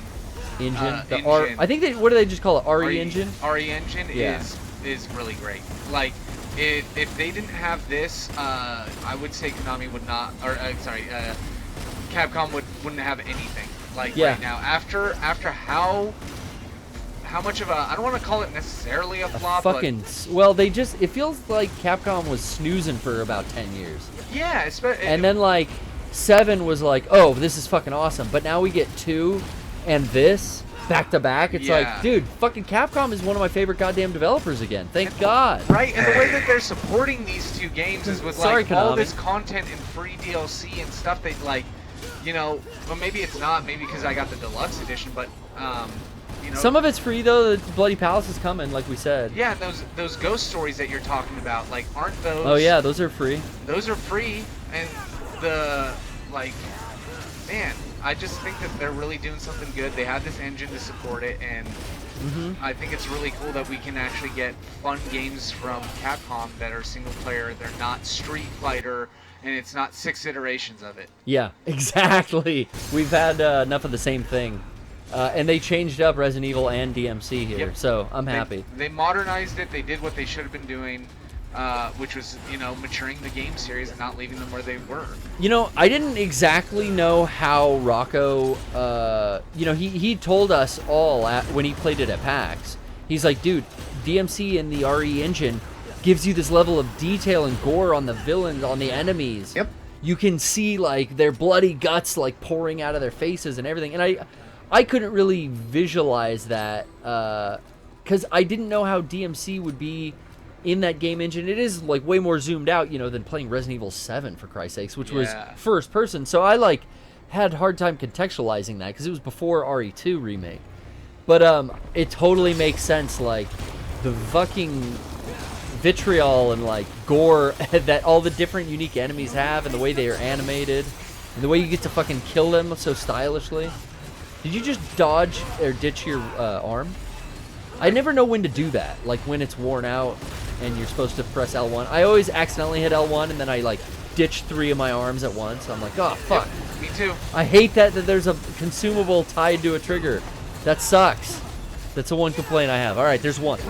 Engine, the engine, R. I think what do they just call it? RE engine. RE engine Yeah. is really great. Like if they didn't have this, I would say Konami would not, or Capcom wouldn't have anything like Yeah. right now. After how much of a, I don't want to call it necessarily a flop, Fucking well, it feels like Capcom was snoozing for about 10 years, but yeah, and then like 7 was like, oh, this is fucking awesome, but now we get 2 and this back to back. It's Yeah. like, dude, fucking Capcom is one of my favorite goddamn developers again. Thank God. Right, and the way that they're supporting these two games is with Sorry, like all Konami. this content and free DLC and stuff that like, you know, well maybe it's not, maybe because I got the deluxe edition, but you know, Some of it's free though. The Bloody Palace is coming, like we said. yeah, those ghost stories that you're talking about, like, aren't those? Oh yeah, those are free. Those are free, and the like, man, I just think that they're really doing something good. They have this engine to support it, and I think it's really cool that we can actually get fun games from Capcom that are single player. They're not Street Fighter, and it's not 6 iterations of it. Yeah, exactly. We've had enough of the same thing. And they changed up Resident Evil and DMC here, Yep. so I'm happy. They modernized it. They did what they should have been doing, which was, you know, maturing the game series and not leaving them where they were. You know, I didn't exactly know how Rocco, you know, he told us all when he played it at PAX. He's like, dude, DMC and the RE engine gives you this level of detail and gore on the villains, on the enemies. Yep. You can see, like, their bloody guts, like, pouring out of their faces and everything. And I couldn't really visualize that because I didn't know how DMC would be in that game engine. It is like way more zoomed out, you know, than playing Resident Evil 7 for Christ's sakes, which was first person. So I like had a hard time contextualizing that because it was before RE2 remake. But it totally makes sense, like the fucking vitriol and like gore that all the different unique enemies have, and the way they are animated, and the way you get to fucking kill them so stylishly. Did you just dodge or ditch your arm? I never know when to do that, like when it's worn out and you're supposed to press L1. I always accidentally hit L1 and then I like ditch 3 of my arms at once. I'm like, oh fuck. Yep, me too. I hate that there's a consumable tied to a trigger. That sucks. That's the one complaint I have. All right, there's one.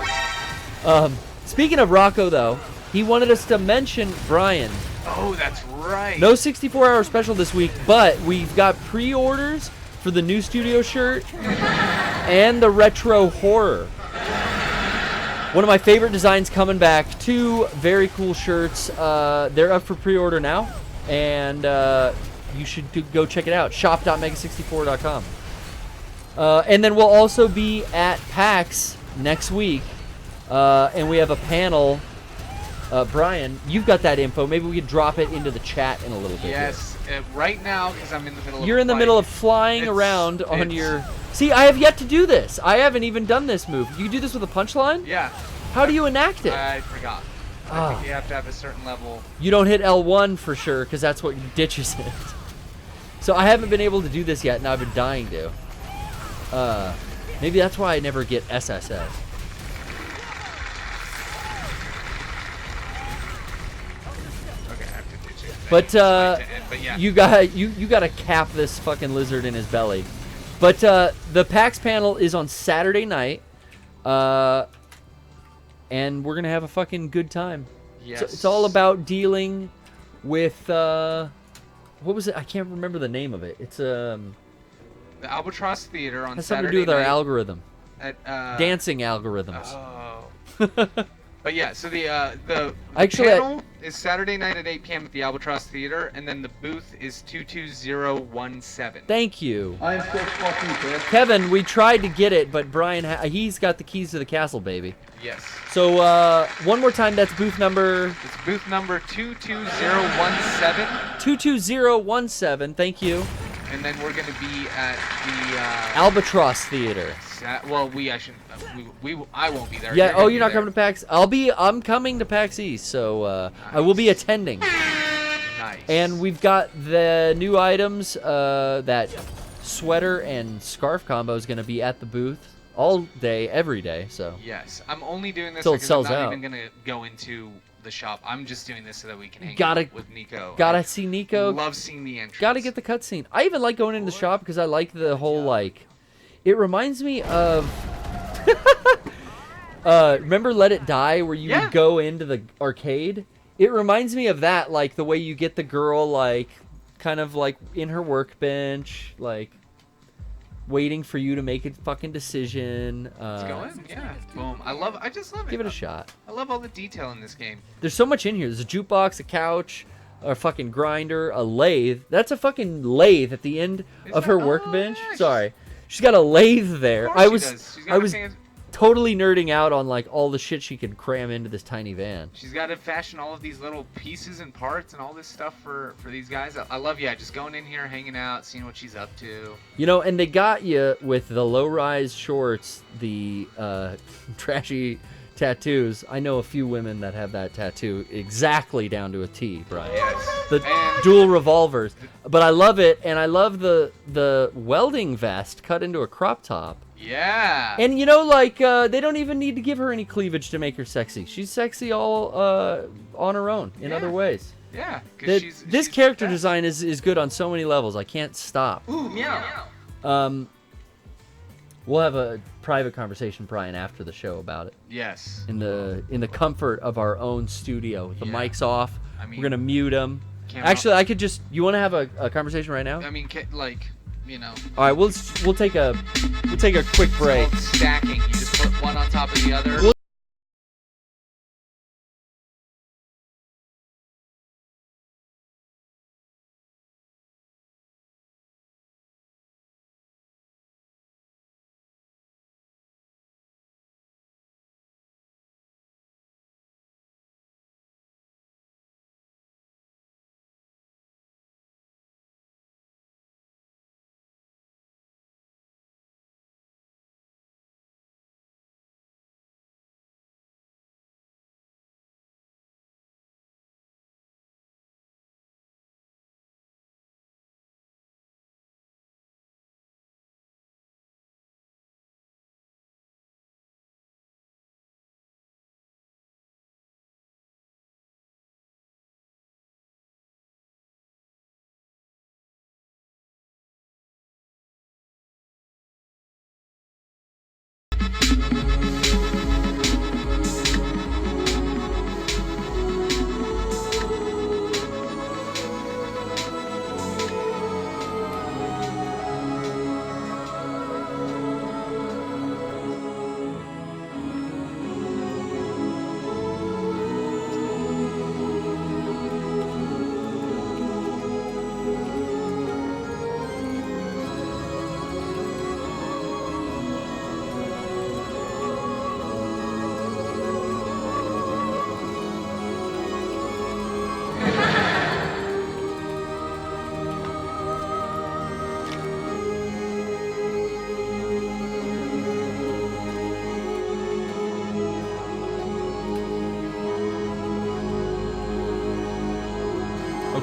Speaking of Rocco though, he wanted us to mention Bryan. Oh, that's right. No 64-hour special this week, but we've got pre-orders for the new studio shirt and the retro horror. One of my favorite designs coming back. 2 very cool shirts. They're up for pre-order now, and you should go check it out. shop.mega64.com. And then we'll also be at PAX next week, and we have a panel. Bryan, you've got that info. Maybe we could drop it into the chat in a little bit. Yes, right now, because I'm in the middle of You're in the middle of flying around on your... See, I have yet to do this. I haven't even done this move. You do this with a punchline? Yeah. How do you enact it? I forgot. I think you have to have a certain level. You don't hit L1 for sure, because that's what ditches it. So I haven't been able to do this yet, and I've been dying to. Maybe that's why I never get SSS. But yeah. you gotta cap this fucking lizard in his belly. But the PAX panel is on Saturday night, and we're gonna have a fucking good time. Yes. So it's all about dealing with what was it? I can't remember the name of it. It's the Albatross Theater on has Saturday something to do with our night algorithm, at dancing algorithms. Oh. But yeah, so the Actually, panel is Saturday night at 8 p.m. at the Albatross Theater, and then the booth is 22017. Thank you. I'm so fucking good. Kevin, we tried to get it, but Bryan, he's got the keys to the castle, baby. Yes. So, one more time, that's booth number... It's booth number 22017. 22017, thank you. And then we're going to be at the... Albatross Theater. Well, I won't be there. Yeah, you're not coming to PAX? I'm coming to PAX East, so nice. I will be attending. Nice. And we've got the new items that sweater and scarf combo is going to be at the booth all day, every day. So Yes, I'm only doing this Till it because sells I'm not out. even gonna go into the shop. I'm just doing this so that we can hang Gotta- out with Nico. gotta I see Nico. Love seeing the entrance. Gotta get the cutscene. I even like going into the shop because I like the whole like. It reminds me of. Remember Let It Die, where you Yeah. would go into the arcade? It reminds me of that, like the way you get the girl like, kind of like in her workbench, like waiting for you to make a fucking decision. Let's go in. Yeah. Boom. I just love it. Give it a shot. I love all the detail in this game. There's so much in here. There's a jukebox, a couch, a fucking grinder, a lathe. That's a fucking lathe at the end of her workbench. yeah, Sorry. She's got a lathe there. Of course she does. She's got I her was hands- totally nerding out on like all the shit she can cram into this tiny van. She's got to fashion all of these little pieces and parts and all this stuff for these guys. I love, just going in here, hanging out, seeing what she's up to. You know, and they got you with the low-rise shorts, the trashy tattoos. I know a few women that have that tattoo exactly down to a T, Brian. Yes. The And- dual revolvers. But I love it, and I love the welding vest cut into a crop top. Yeah. And you know, like they don't even need to give her any cleavage to make her sexy. She's sexy all on her own in other ways. Yeah. 'Cause This she's character the best. design is good on so many levels. I can't stop. Ooh, meow. We'll have a private conversation, Brian, after the show about it. Yes. In the comfort of our own studio, with the mics off. I mean, we're gonna mute them. camera- Actually, I could just. You want to have a conversation right now? I mean, like, you know. All right, we'll take a quick break. It's called stacking. You just put one on top of the other.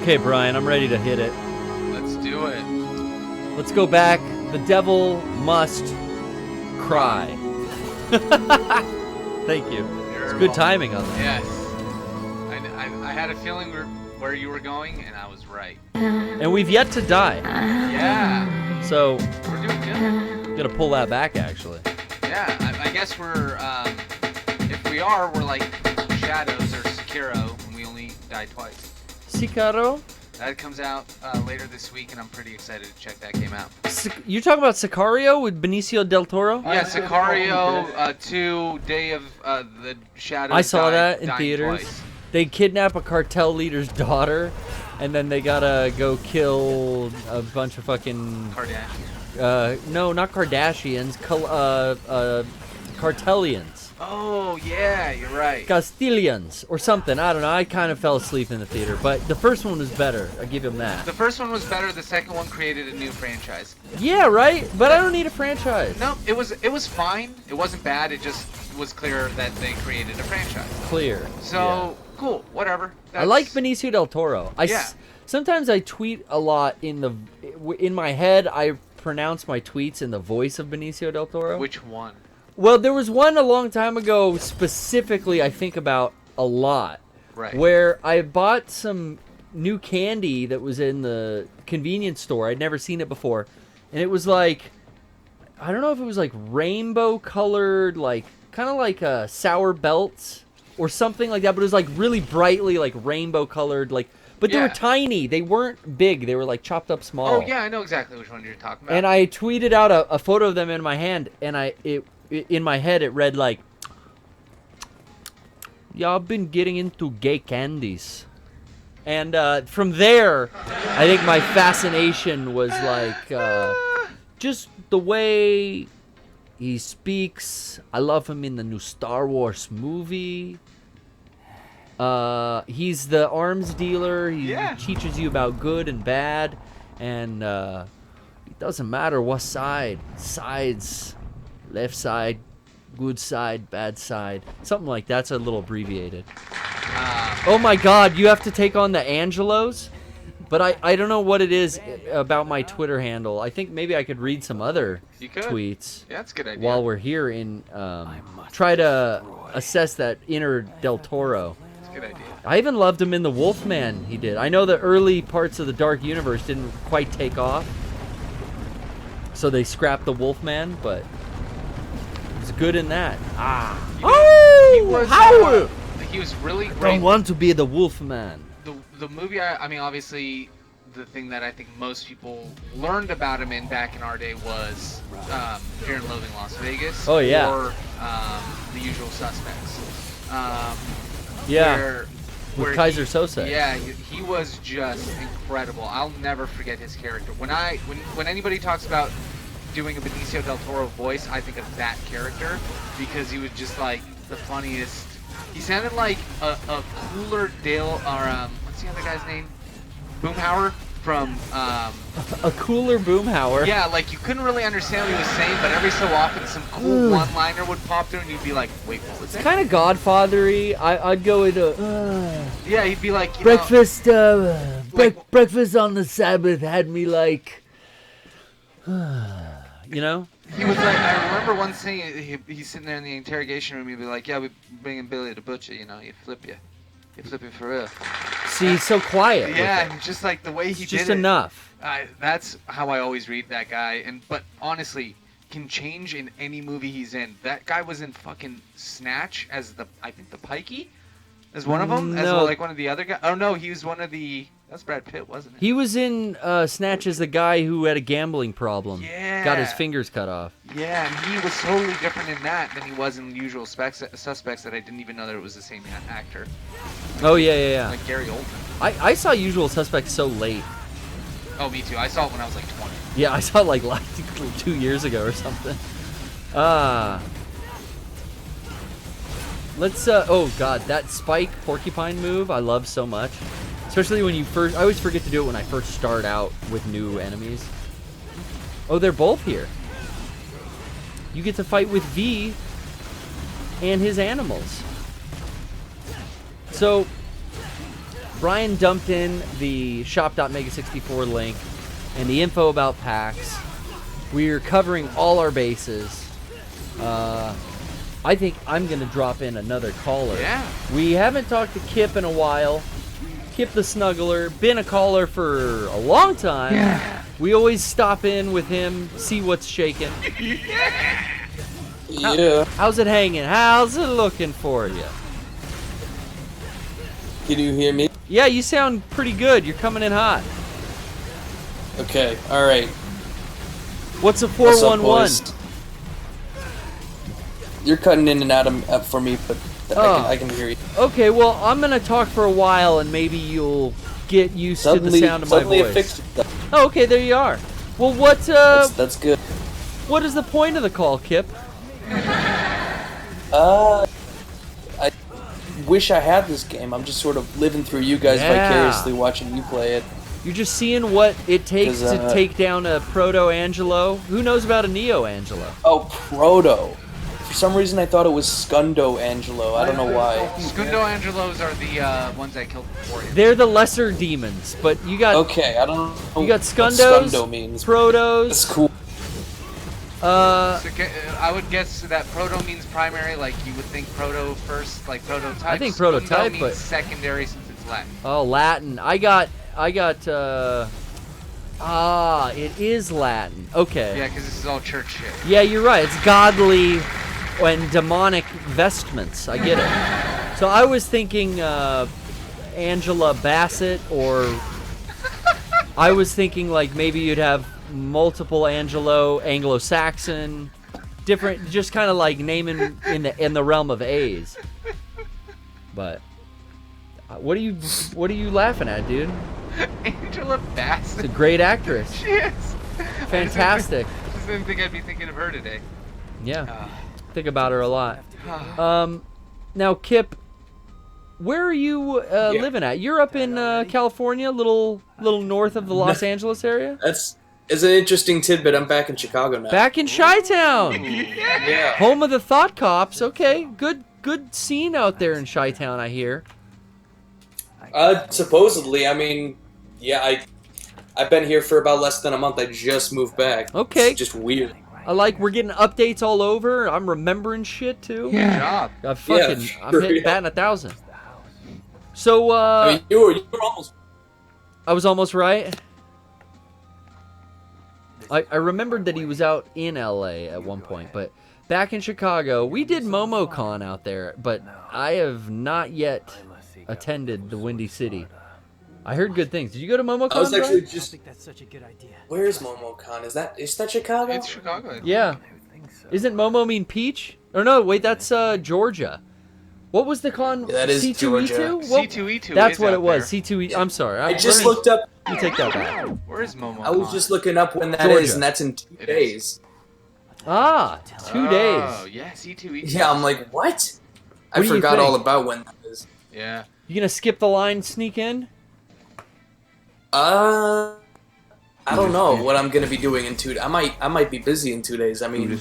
Okay, Brian, I'm ready to hit it. Let's do it. Let's go back. The devil must cry. Thank you. It's good timing on that. Yes. I had a feeling where you were going, and I was right. And we've yet to die. Yeah. So, We're doing good. gotta pull that back, actually. Yeah. I guess we're, if we are, we're like Shadows or Sekiro, and we only die twice. Sicario? That comes out later this week, and I'm pretty excited to check that game out. You're talking about Sicario with Benicio del Toro? Yeah, Sicario 2, Day of the Shadows. I saw that in dying theaters. twice. They kidnap a cartel leader's daughter, and then they gotta go kill a bunch of fucking... Kardashian. No, not Kardashians. Cartelians. Oh, yeah, you're right. Castilians or something. I don't know. I kind of fell asleep in the theater, but the first one was better. I give him that. The first one was better. The second one created a new franchise. Yeah, right. But I don't need a franchise. No, it was fine. It wasn't bad. It just was clear that they created a franchise. Clear. So cool. Whatever. I like Benicio del Toro. Yeah. Sometimes I tweet a lot in my head. I pronounce my tweets in the voice of Benicio del Toro. Which one? Well, there was one a long time ago specifically I think about a lot. Right. Where I bought some new candy that was in the convenience store. I'd never seen it before. And it was like, I don't know if it was like rainbow colored, like kind of like Sour Belts or something like that, but it was like really brightly like rainbow colored, like, but they were tiny. They weren't big. They were like chopped up small. Oh yeah, I know exactly which one you're talking about. And I tweeted out a photo of them in my hand, and in my head it read like, "Yeah, I've been getting into gay candies." And from there, I think my fascination was like just the way he speaks. I love him in the new Star Wars movie. He's the arms dealer. He teaches you about good and bad. And it doesn't matter what side. Sides. Left side, good side, bad side. Something like that's a little abbreviated. Oh my god, you have to take on the Angelos? But I don't know what it is about my Twitter handle. I think maybe I could read some other tweets. Yeah, that's a good idea. While we're here and try to assess that inner Del Toro. That's a good idea. I even loved him in the Wolfman he did. I know the early parts of the Dark Universe didn't quite take off. So they scrapped the Wolfman, but he was good in that. He was really great. Don't want to be the Wolfman. The movie, I mean, obviously, the thing that I think most people learned about him in back in our day was Fear and Loathing Las Vegas. Oh, yeah. Or The Usual Suspects. With Kaiser Soze. Yeah, he was just incredible. I'll never forget his character. When anybody talks about doing a Benicio del Toro voice, I think of that character because he was just like the funniest. He sounded like a cooler Dale, or what's the other guy's name? Boomhauer from. A cooler Boomhauer. Yeah, like you couldn't really understand what he was saying, but every so often some cool one-liner would pop through, and you'd be like, "Wait, what was that?" It's kind of Godfather-y. I'd go with yeah, he'd be like, breakfast. Breakfast on the Sabbath had me like. You know. He was like, I remember once saying he's sitting there in the interrogation room. He'd be like, "Yeah, we bringing Billy the Butcher. You know, he flip you for real." See, he's so quiet. Yeah, and just like the way he did it. Just enough. That's how I always read that guy. But honestly, can change in any movie he's in. That guy was in fucking Snatch as I think the Pikey, as one of them, as well, like one of the other guys. Oh no, he was one of the. That's Brad Pitt, wasn't it? He was in Snatch as the guy who had a gambling problem. Yeah. Got his fingers cut off. Yeah, and he was totally different in that than he was in Usual Suspects that I didn't even know that it was the same actor. Oh, yeah. Like Gary Oldman. I saw Usual Suspects so late. Oh, me too. I saw it when I was like 20. Yeah, I saw it like 2 years ago or something. Let's, oh god, that Spike Porcupine move I love so much. Especially when I always forget to do it when I first start out with new enemies. Oh, they're both here. You get to fight with V and his animals. So, Brian dumped in the shop.mega64 link and the info about PAX. We're covering all our bases. I think I'm going to drop in another caller. Yeah. We haven't talked to Kip in a while. Kip the Snuggler, been a caller for a long time. Yeah. We always stop in with him, see what's shaking. Yeah. How's it hanging? How's it looking for you? Can you hear me? Yeah, you sound pretty good. You're coming in hot. Okay, alright. What's a What's up, 411? boys? You're cutting in and out for me, but I can hear you. Okay, well, I'm going to talk for a while, and maybe you'll get used to the sound of my Suddenly it voice. fixed it. Oh, okay, there you are. Well, That's good. what is the point of the call, Kip? I wish I had this game. I'm just sort of living through you guys vicariously, watching you play it. You're just seeing what it takes to take down a Proto-Angelo. Who knows about a Neo-Angelo? Oh, Proto. For some reason, I thought it was Scundo Angelo. I don't know why. Scundo Angelos are the ones I killed before him. They're the lesser demons, but you got... Okay, I don't know You got what Scundos, Scundo means. Protos, That's cool. I would guess that proto means primary, like you would think proto first, like prototype. I think prototype, means but secondary since it's Latin. Oh, Latin. I got. It is Latin. Okay. Yeah, because this is all church shit. Yeah, you're right. It's godly and demonic vestments. I get it. So I was thinking Angela Bassett, or I was thinking like maybe you'd have multiple Anglo-Saxon, different, just kind of like naming in the realm of A's. But what are you laughing at, dude? Angela Bassett. She's a great actress. She is. Fantastic. I just didn't think I'd be thinking of her today. Yeah. Think about her a lot. Now, Kip, where are you living at? You're up in California, little north of the Los Angeles area? It's an interesting tidbit. I'm back in Chicago now. Back in Chi-Town. Yeah. Home of the Thought Cops. Okay, good scene out there in Chi-Town, I hear. Supposedly, I mean, yeah, I've been here for about less than a month. I just moved back. Okay. It's just weird. We're getting updates all over. I'm remembering shit too. Yeah. Good job. I'm hitting batting 1,000. So I mean, you were almost. I was almost right. I remembered that he was out in LA at one point, but back in Chicago, we did MomoCon out there, but I have not yet attended the Windy City. I heard good things. Did you go to MomoCon? I was actually Brian? just. I think that's such a good idea. Where's MomoCon? Is that Chicago? It's Chicago. Yeah. Isn't Momo mean peach? Or no, wait, that's Georgia. What was the con? Yeah, that is C2E2? Georgia. What? C2E2 That's is what out it was. there. C2E. I'm sorry. I just looked up. You take that back. Where is Momo? I was just looking up when that is, Georgia. and that's in 2 It days. Ah, 2 days. Oh, yeah, C2E2. Yeah, I'm like, what? I What do you forgot think? all about when that is. Yeah. You gonna skip the line, sneak in? I don't know what I'm gonna be doing in 2 days. I might be busy in 2 days. I mean,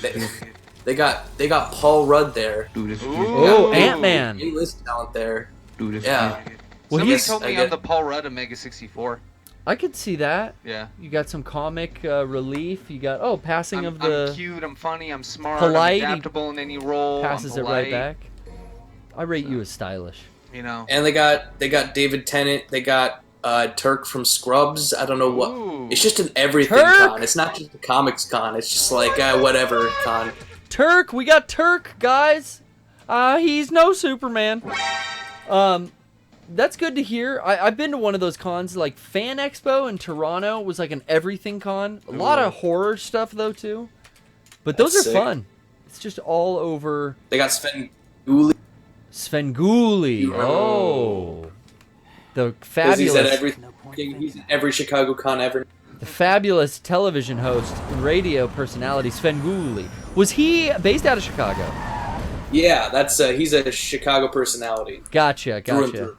they got Paul Rudd there. Oh, Ant-Man. A-list talent there. Dude, Yeah. Well, Somebody he's. told me I I'm the Paul Rudd of Mega 64. I could see that. Yeah. You got some comic relief. You got passing of the I'm cute, I'm funny, I'm smart, polite, I'm adaptable in any role. passes I'm it right polite, back. I rate you as stylish. You know. And they got David Tennant. They got Turk from Scrubs. I don't know what. Ooh. It's just an everything Turk! con. It's not just a comics con. It's just like whatever con. Turk, we got Turk, guys. He's no Superman. That's good to hear. I've been to one of those cons, like Fan Expo in Toronto was like an everything con. A lot of horror stuff though too, but those That's are sick. fun. It's just all over. They got Sven Gulli. Svengoolie. Oh, the He's at fabulous, he's in every Chicago con ever. the fabulous television host and radio personality Svengoolie. Was he based out of Chicago? Yeah, that's he's a Chicago personality. Gotcha, Through and gotcha. through.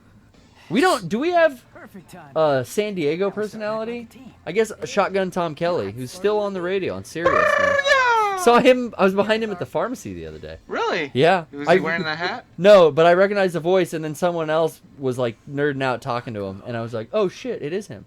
Do we have Perfect time. San Diego personality? I guess Shotgun Tom Kelly, who's still on the radio on Sirius now. Saw him. I was behind him at the pharmacy the other day. Really? Yeah. Was he wearing the hat? No, but I recognized the voice, and then someone else was like nerding out talking to him, and I was like, "Oh shit, it is him."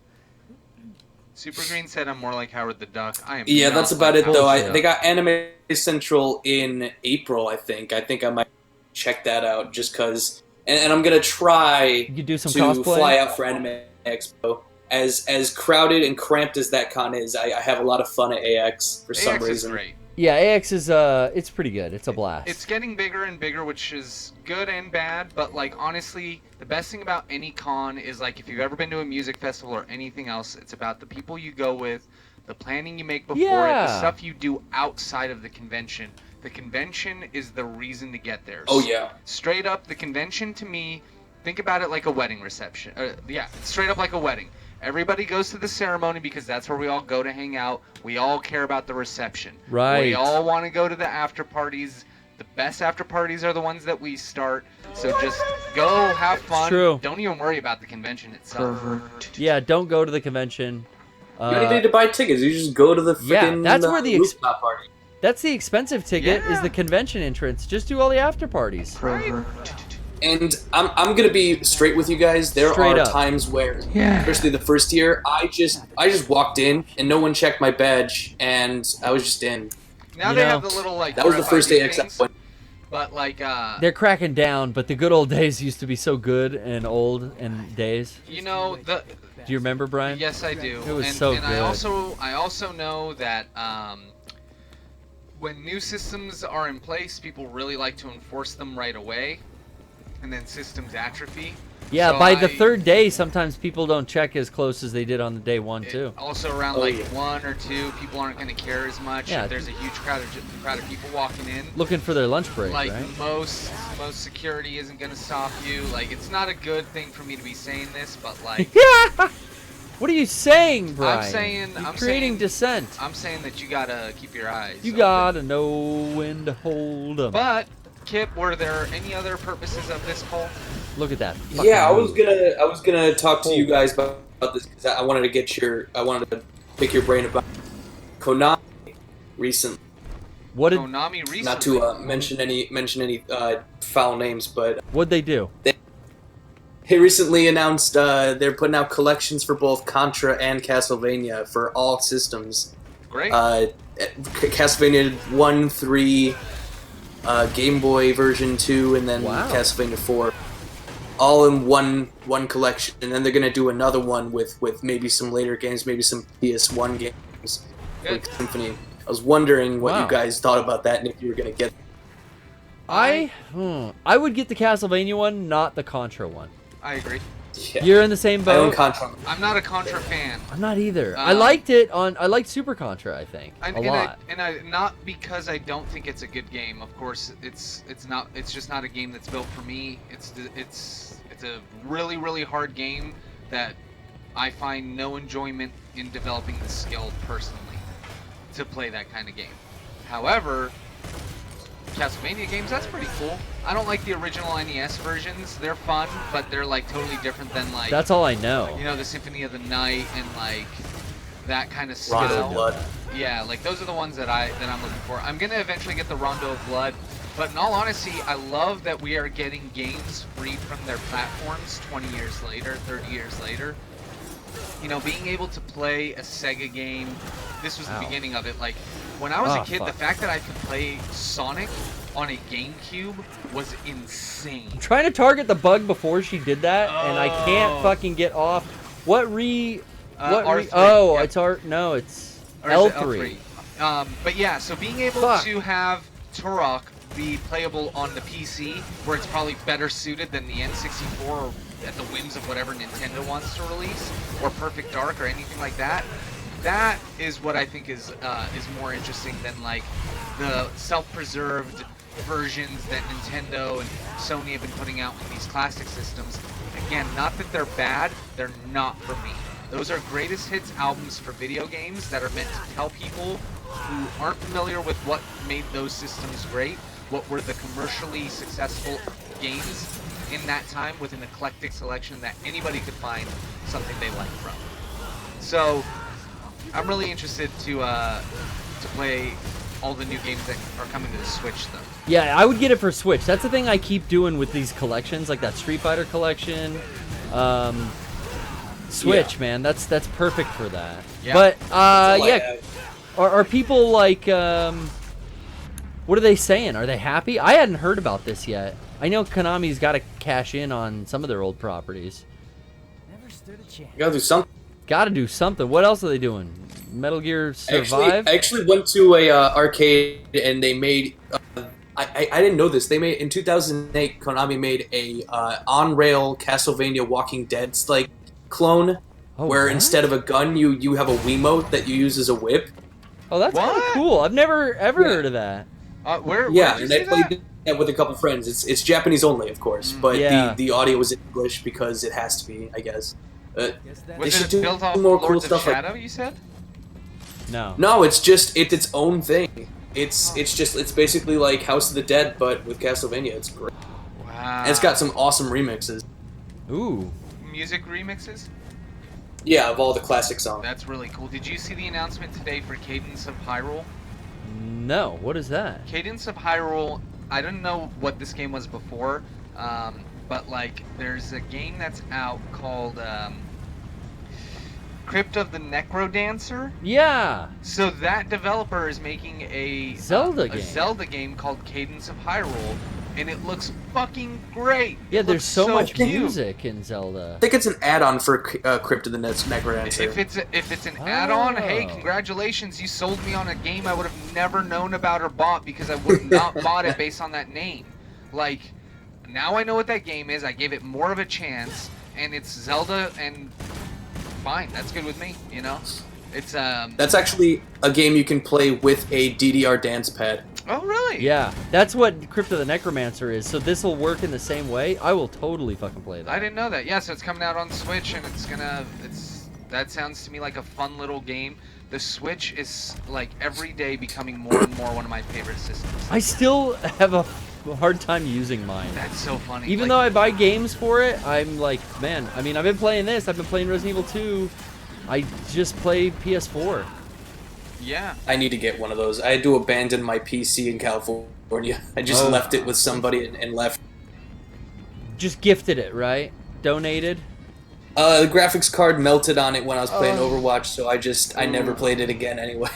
Super Green said I'm more like Howard the Duck. I am. Yeah, not that's about like it though. Bullshit. They got Anime Central in April, I think. I think I might check that out just because. And I'm gonna try You could do some to cosplay. fly out for Anime Expo. As crowded and cramped as that con is, I have a lot of fun at AX for some AX is reason. great. Yeah, AX is it's pretty good. It's a blast. It's getting bigger and bigger, which is good and bad. But like honestly, the best thing about any con is like if you've ever been to a music festival or anything else, it's about the people you go with, the planning you make before it, Yeah. the stuff you do outside of the convention. The convention is the reason to get there. Oh yeah. Straight up, the convention to me, think about it like a wedding reception. Yeah, straight up like a wedding. Everybody goes to the ceremony because that's where we all go to hang out. We all care about the reception. Right. We all want to go to the after parties. The best after parties are the ones that we start. So just go have fun. True. Don't even worry about the convention itself. Yeah, don't go to the convention. You don't even need to buy tickets. You just go to the Yeah, freaking that's where the rooftop party. That's the expensive ticket is the convention entrance. Just do all the after parties. And I'm gonna be straight with you guys. There Straight are up. times where, Yeah. especially the first year, I just walked in and no one checked my badge, and I was just in. Now You they know, have the little like. That was the first RFID AXS things, one. But like, they're cracking down, but the good old days used to be so good and old and days. you know, the. Do you remember, Brian? Yes, I do. It was and, so and good. I also know that when new systems are in place, people really like to enforce them right away, and then systems atrophy. Yeah, So by the third day, sometimes people don't check as close as they did on the day one, too. Also around like 1 or 2, people aren't going to care as much. Yeah. If there's a huge crowd of people walking in. Looking for their lunch break, Like right? most security isn't going to stop you. Like it's not a good thing for me to be saying this, but like Yeah! What are you saying, Brian? You're creating dissent. I'm saying that you gotta keep your eyes. You open. gotta know when to hold 'em. But Kip, were there any other purposes of this poll? Look at that. Yeah, I fucking was gonna talk to you guys about this because I wanted to pick your brain about Konami recently. What did Konami recently? Not to mention any foul names, but what'd they do? They recently announced they're putting out collections for both Contra and Castlevania for all systems. Great. Castlevania 1, 3, Game Boy version 2, and then Wow. Castlevania 4. All in one collection, and then they're gonna do another one with maybe some later games, maybe some PS1 games, like Symphony. I was wondering what Wow. you guys thought about that, and if you were gonna get. I would get the Castlevania one, not the Contra one. I agree. Yeah. You're in the same I own boat. Contra. I'm not a Contra fan. I'm not either. I liked it on. I liked Super Contra. I think a lot. And I not because I don't think it's a good game. Of course, it's not. It's just not a game that's built for me. It's a really hard game that I find no enjoyment in developing the skill personally to play that kind of game. However, Castlevania games, that's pretty cool. I don't like the original NES versions. They're fun, but they're like totally different than like. That's all I know. You know, the Symphony of the Night and like that kind of Rondo style. of Blood. Yeah, like those are the ones that I'm looking for. I'm gonna eventually get the Rondo of Blood, but in all honesty, I love that we are getting games freed from their platforms 20 years later, 30 years later. You know, being able to play a Sega game, this was the beginning of it. Like, when I was a kid, the fact that I could play Sonic on a GameCube was insane. I'm trying to target the bug before she did that, and I can't fucking get off. R3. Oh, Yep. it's R. No, it's Or is it L3. But yeah, so being able to have Turok be playable on the PC, where it's probably better suited than the N64 or at the whims of whatever Nintendo wants to release, or Perfect Dark or anything like that. That is what I think is more interesting than like the self-preserved versions that Nintendo and Sony have been putting out with these classic systems. Again, not that they're bad, they're not for me. Those are greatest hits albums for video games that are meant to tell people who aren't familiar with what made those systems great, what were the commercially successful games in that time with an eclectic selection that anybody could find something they like from. So I'm really interested to play all the new games that are coming to the Switch, though. Yeah, I would get it for Switch. That's the thing I keep doing with these collections, like that Street Fighter collection. Switch, man, that's perfect for that. Yeah. But yeah, are people like, what are they saying? Are they happy? I hadn't heard about this yet. I know Konami's got to cash in on some of their old properties. Never stood a chance. You gotta do something. Got to do something. What else are they doing? Metal Gear Survive? I actually went to a arcade and they made. I didn't know this. They made in 2008. Konami made a on-rail Castlevania Walking Dead like clone, where instead of a gun, you have a Wiimote that you use as a whip. Oh, that's kind of cool. I've never ever heard of that. Where Yeah, did you and see I played that with a couple friends. It's Japanese only, of course, but Yeah. the audio was in English because it has to be, I guess. They Was should it do built off more Lords cool of stuff like. Shadow, you said? No. No, it's its own thing. It's basically like House of the Dead, but with Castlevania. It's great. Wow. And it's got some awesome remixes. Ooh. Music remixes? Yeah, of all the classic songs. That's really cool. Did you see the announcement today for Cadence of Hyrule? No. What is that? Cadence of Hyrule, I don't know what this game was before, but like there's a game that's out called Crypt of the Necrodancer. Yeah. So that developer is making a Zelda a game. Zelda game called Cadence of Hyrule, and it looks fucking great. Yeah, It there's looks so much cute. music in Zelda. I think it's an add-on for Crypt of the Necrodancer. If it's an add-on, hey, Oh. congratulations! You sold me on a game I would have never known about or bought because I would have not bought it based on that name. Like, now I know what that game is. I gave it more of a chance, and it's Zelda, and fine, that's good with me. You know, it's That's actually a game you can play with a DDR dance pad. Oh, really? Yeah, that's what Crypt of the Necromancer is. So this will work in the same way. I will totally fucking play that. I didn't know that. Yeah, so it's coming out on Switch, and that sounds to me like a fun little game. The Switch is like every day becoming more and more one of my favorite systems. I still have a hard time using mine. That's so funny. Even though I buy games for it, I'm like, man, I mean, I've been playing this. I've been playing Resident Evil 2. I just play PS4. Yeah. I need to get one of those. I had to abandon my PC in California. I just left it with somebody and left. Just gifted it, right? Donated? The graphics card melted on it when I was playing Overwatch, so I never played it again anyway.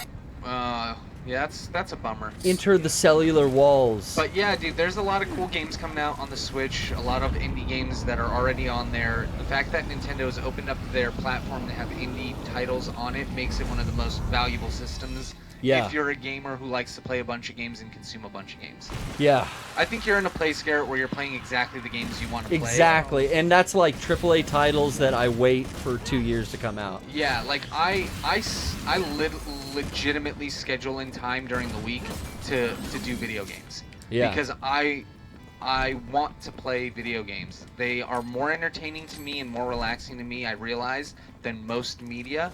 Yeah, that's a bummer. Enter the cellular walls. But yeah, dude, there's a lot of cool games coming out on the Switch, a lot of indie games that are already on there. The fact that Nintendo has opened up their platform to have indie titles on it makes it one of the most valuable systems. Yeah. If you're a gamer who likes to play a bunch of games and consume a bunch of games. Yeah. I think you're in a place, Garrett, where you're playing exactly the games you want to play. Exactly, and that's like AAA titles that I wait for 2 years to come out. Yeah, like I legitimately schedule in time during the week to do video games. Yeah. Because I want to play video games. They are more entertaining to me and more relaxing to me, I realize, than most media.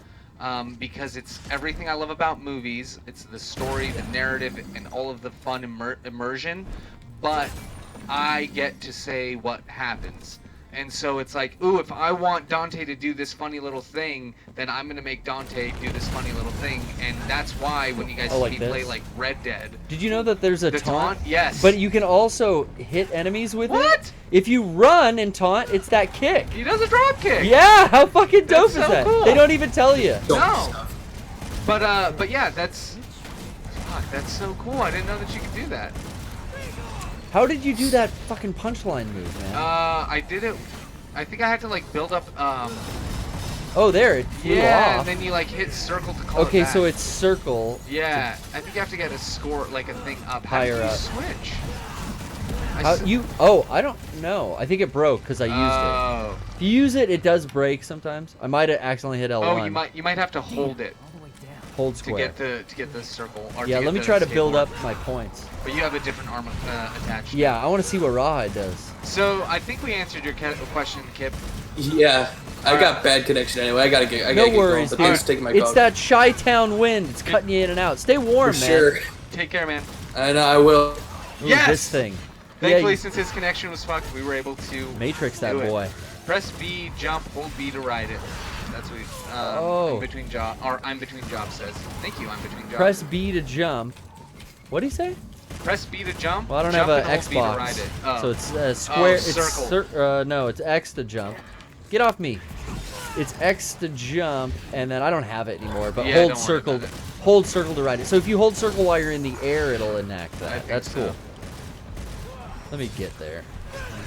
Because it's everything I love about movies. It's the story, the narrative, and all of the fun immersion. But I get to say what happens. And so it's like, ooh, if I want Dante to do this funny little thing, then I'm going to make Dante do this funny little thing. And that's why when you guys see me play like Red Dead. Did you know that there's a taunt? Yes. But you can also hit enemies with it. What? If you run and taunt, it's that kick. He does a drop kick. Yeah, how fucking dope That's is so that? cool. They don't even tell you. No. But yeah, that's so cool. I didn't know that you could do that. How did you do that fucking punchline move, man? I did it. I think I had to like build up. Oh, there it flew Yeah, off. and then you like hit circle to call it Okay, back. so it's circle. Yeah, I think you have to get a score, like a thing up. Higher How do you up. switch? I don't know. I think it broke because I used Oh. it. If you use it, it does break sometimes. I might have accidentally hit L1. Oh, you might have to hold it Hold to square. get the circle. Or Yeah, to let get me the try to build skateboard. up my points. But you have a different arm attached. Yeah, I want to see what Rawhide does. So I think we answered your question, Kip. Yeah, I got bad connection anyway. I gotta get No going. worries, But dude. thanks for taking my It's call. that Chi-Town wind. It's cutting you in and out. Stay warm, For man. sure. Take care, man. And I will. Ooh, Yes! This thing. Thankfully, Yeah, since his connection was fucked, we were able to Matrix that do it. boy. Press B, jump, hold B to ride it. That's what Oh. I'm between jobs says. Thank you, I'm between jobs. Press B to jump. What do you say? Press B to jump. Well, I don't jump have an and hold B to Xbox, ride it. Oh. so it's square. circle. No, it's X to jump. Get off me. It's X to jump, and then I don't have it anymore. But Yeah, hold don't worry circle. about it. Hold circle to ride it. So if you hold circle while you're in the air, it'll enact I that. think That's so. cool. Let me get there.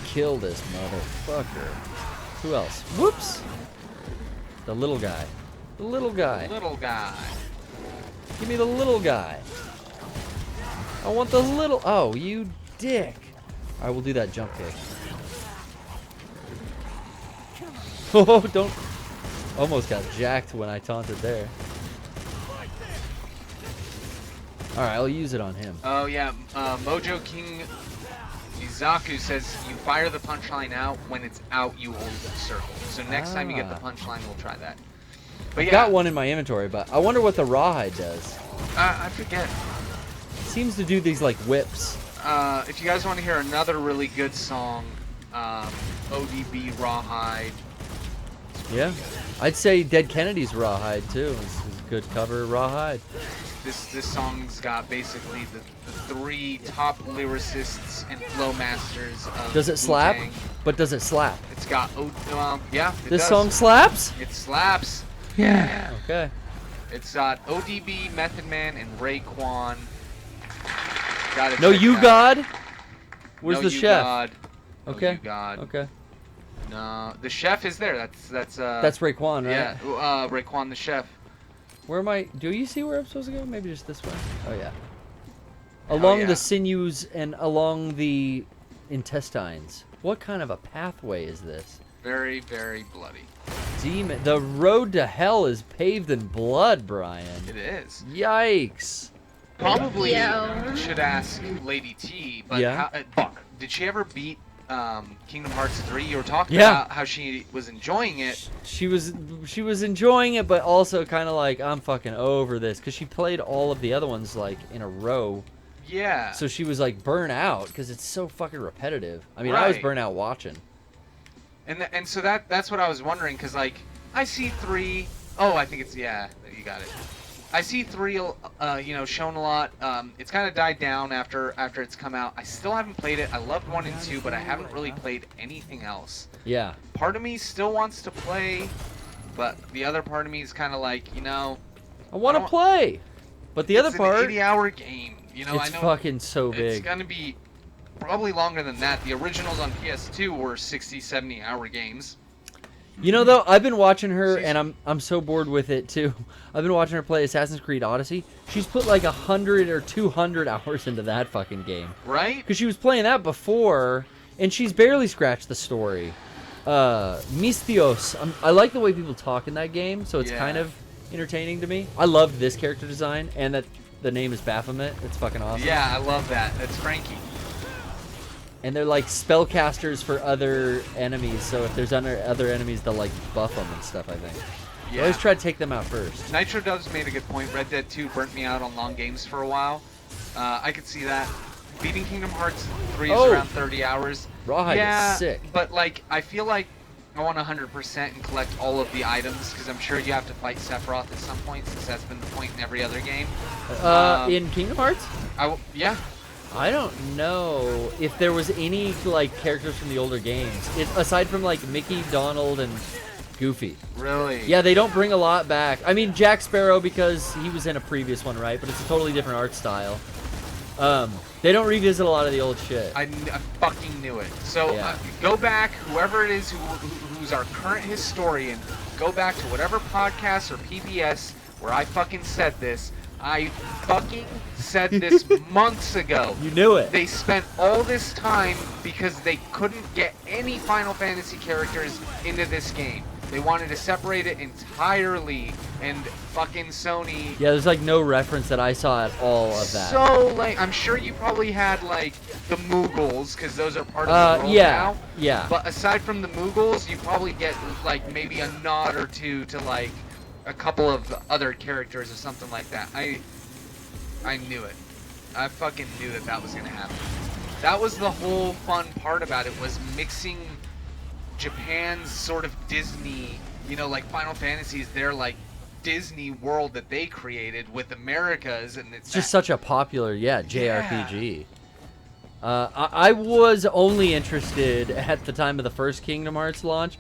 Kill this motherfucker. Who else? Whoops. The little guy. The little guy. Little guy. Give me the little guy. I want the little. Oh, you dick. I will do that jump kick. Oh, don't. Almost got jacked when I taunted there. Alright, I'll use it on him. Oh yeah, Mojo King Izaku says you fire the punchline out. When it's out, you hold the circle. So next time you get the punchline, we'll try that. But I've yeah, got one in my inventory, but I wonder what the rawhide does. I forget. It seems to do these like whips. If you guys want to hear another really good song, ODB Rawhide. Yeah. I'd say Dead Kennedy's rawhide too. It's a good cover rawhide. This song's got basically the three top lyricists and flow masters of Does it slap? Wu-Tang. But does it slap? It's got yeah. It This does. song slaps? It slaps. Yeah. Okay. It's got ODB, Method Man, and Raekwon. Gotta No, check you it out. God. Where's No the You chef? God. No Okay. You God. Okay. No, the chef is there. That's Raekwon, right? Yeah, Raekwon the chef. Where am I? Do you see where I'm supposed to go? Maybe just this way. Oh yeah. Along yeah. the sinews and along the intestines. What kind of a pathway is this? Very, very bloody. Demon. The road to hell is paved in blood, Brian. It is. Yikes. Probably Yo. should ask Lady T, but Yeah. fuck, did she ever beat Kingdom Hearts 3? You were talking Yeah. about how she was enjoying it. She was enjoying it, but also kind of like, I'm fucking over this, because she played all of the other ones like in a row. Yeah. So she was like burnt out because it's so fucking repetitive. I mean, I was Right. burnt out watching. And so that's what I was wondering, because like I see 3. Oh, I think it's, yeah, you got it. I see 3, you know, shown a lot. It's kind of died down after it's come out. I still haven't played it. I loved 1 and 2, but I haven't really played anything else. Yeah. Part of me still wants to play, but the other part of me is kind of like, you know, I want to don't- play, but the other it's part, an 80-hour game. You know, it's I know fucking so it's big. gonna be probably longer than that. The originals on PS2 were 60, 70-hour games. You know, though, I've been watching her, and I'm so bored with it too. I've been watching her play Assassin's Creed Odyssey. She's put like 100 or 200 hours into that fucking game. Right? Because she was playing that before, and she's barely scratched the story. Mistios. I like the way people talk in that game, so it's Yeah. kind of entertaining to me. I loved this character design, and that the name is Baphomet. It's fucking awesome. Yeah, I love that. That's Frankie. And they're like spellcasters for other enemies, so if there's other enemies, they'll like buff them and stuff, I think. I Yeah. always try to take them out first. Nitro Doves made a good point. Red Dead 2 burnt me out on long games for a while. I could see that. Beating Kingdom Hearts 3 is Oh. around 30 hours. Rawhide yeah, is sick. But like, I feel like I want 100% and collect all of the items, because I'm sure you have to fight Sephiroth at some point, since that's been the point in every other game. In Kingdom Hearts? Yeah. I don't know if there was any like characters from the older games, aside from like Mickey, Donald, and Goofy. Really? Yeah, they don't bring a lot back. I mean, Jack Sparrow, because he was in a previous one, right? But it's a totally different art style. They don't revisit a lot of the old shit. I fucking knew it. So Yeah. go back, whoever it is who's our current historian, go back to whatever podcast or PBS where I fucking said this. I fucking said this months ago. You knew it. They spent all this time because they couldn't get any Final Fantasy characters into this game. They wanted to separate it entirely, and fucking Sony. Yeah, there's like no reference that I saw at all of that. So like, I'm sure you probably had like the Mughals, because those are part of the world yeah, now. yeah. But aside from the Mughals, you probably get like maybe a nod or two to like a couple of other characters or something like that. I knew it. I fucking knew that was gonna happen. That was the whole fun part about it, was mixing Japan's sort of Disney, you know, like Final Fantasy is their like Disney world that they created with America's, and it's just such a popular, JRPG. I was only interested at the time of the first Kingdom Hearts launch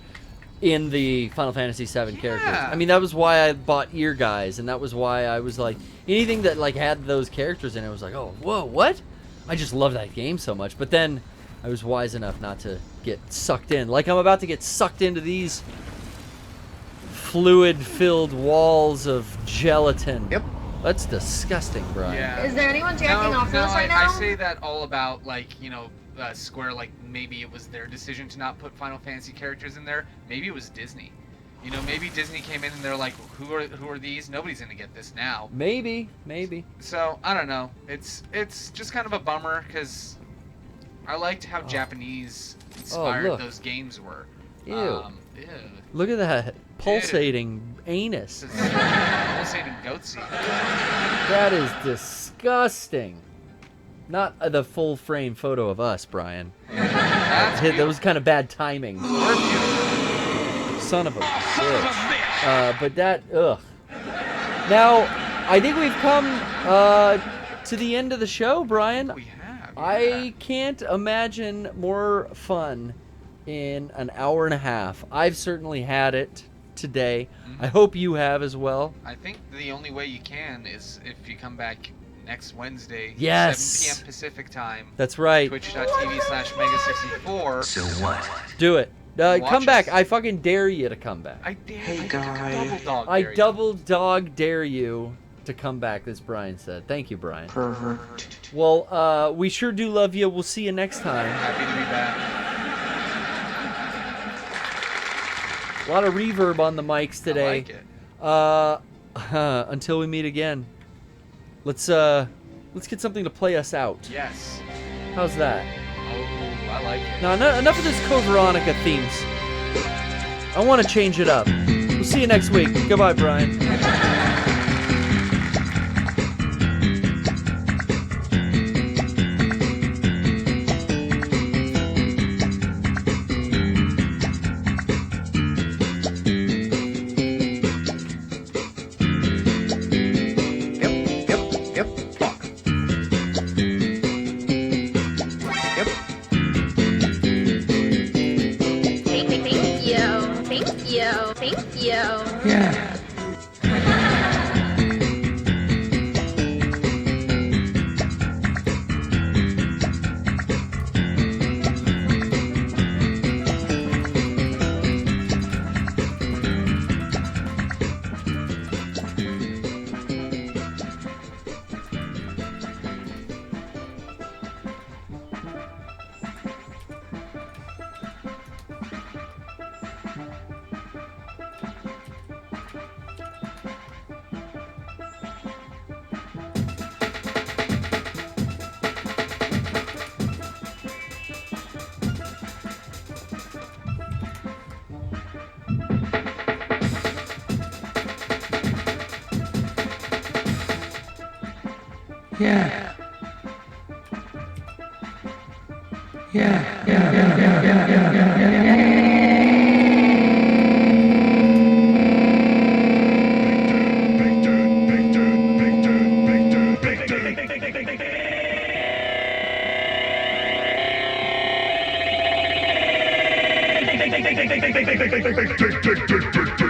in the Final Fantasy VII characters. I mean, that was why I bought Ear Guys, and that was why I was like, anything that like had those characters in it was like, oh, whoa, what? I just love that game so much. But then I was wise enough not to get sucked in. Like I'm about to get sucked into these fluid-filled walls of gelatin. Yep. That's disgusting, Brian. Yeah. Is there anyone jacking off no, this right now? I say that all about like, you know, Square, like maybe it was their decision to not put Final Fantasy characters in there. Maybe it was Disney. You know, maybe Disney came in and they're like, who are these? Nobody's gonna get this now. Maybe. So I don't know. It's just kind of a bummer, because I liked how Japanese inspired look. those games were. Ew. Ew. Look at that pulsating anus. This is pulsating goat seed. That is disgusting. Not the full frame photo of us, Brian. That's That was kind of bad timing. We're beautiful. Son of a bitch. But that, ugh. Now, I think we've come to the end of the show, Brian. We have. Yeah. I can't imagine more fun in an hour and a half. I've certainly had it. today. I hope you have as well. I think the only way you can is if you come back next Wednesday, Yes. 7 p.m. Pacific time. That's right. Twitch.tv/Mega64. So what? Do it. Watch Come back. us. I fucking dare you to come back. I dare Hey, you. guy. I double dog dare you to come back, as Brian said. Thank you, Brian. Pervert. Well, we sure do love you. We'll see you next time. Happy to be back. A lot of reverb on the mics today. I like it. Until we meet again. Let's get something to play us out. Yes. How's that? Oh, I like it. No, enough of this Code Veronica themes. I want to change it up. We'll see you next week. Goodbye, Brian. Yep. Fuck. Yep. Thank you. Yeah. Yeah. Tick, tick, tick, tick, tick, tick, tick, tick, tick, tick, tick.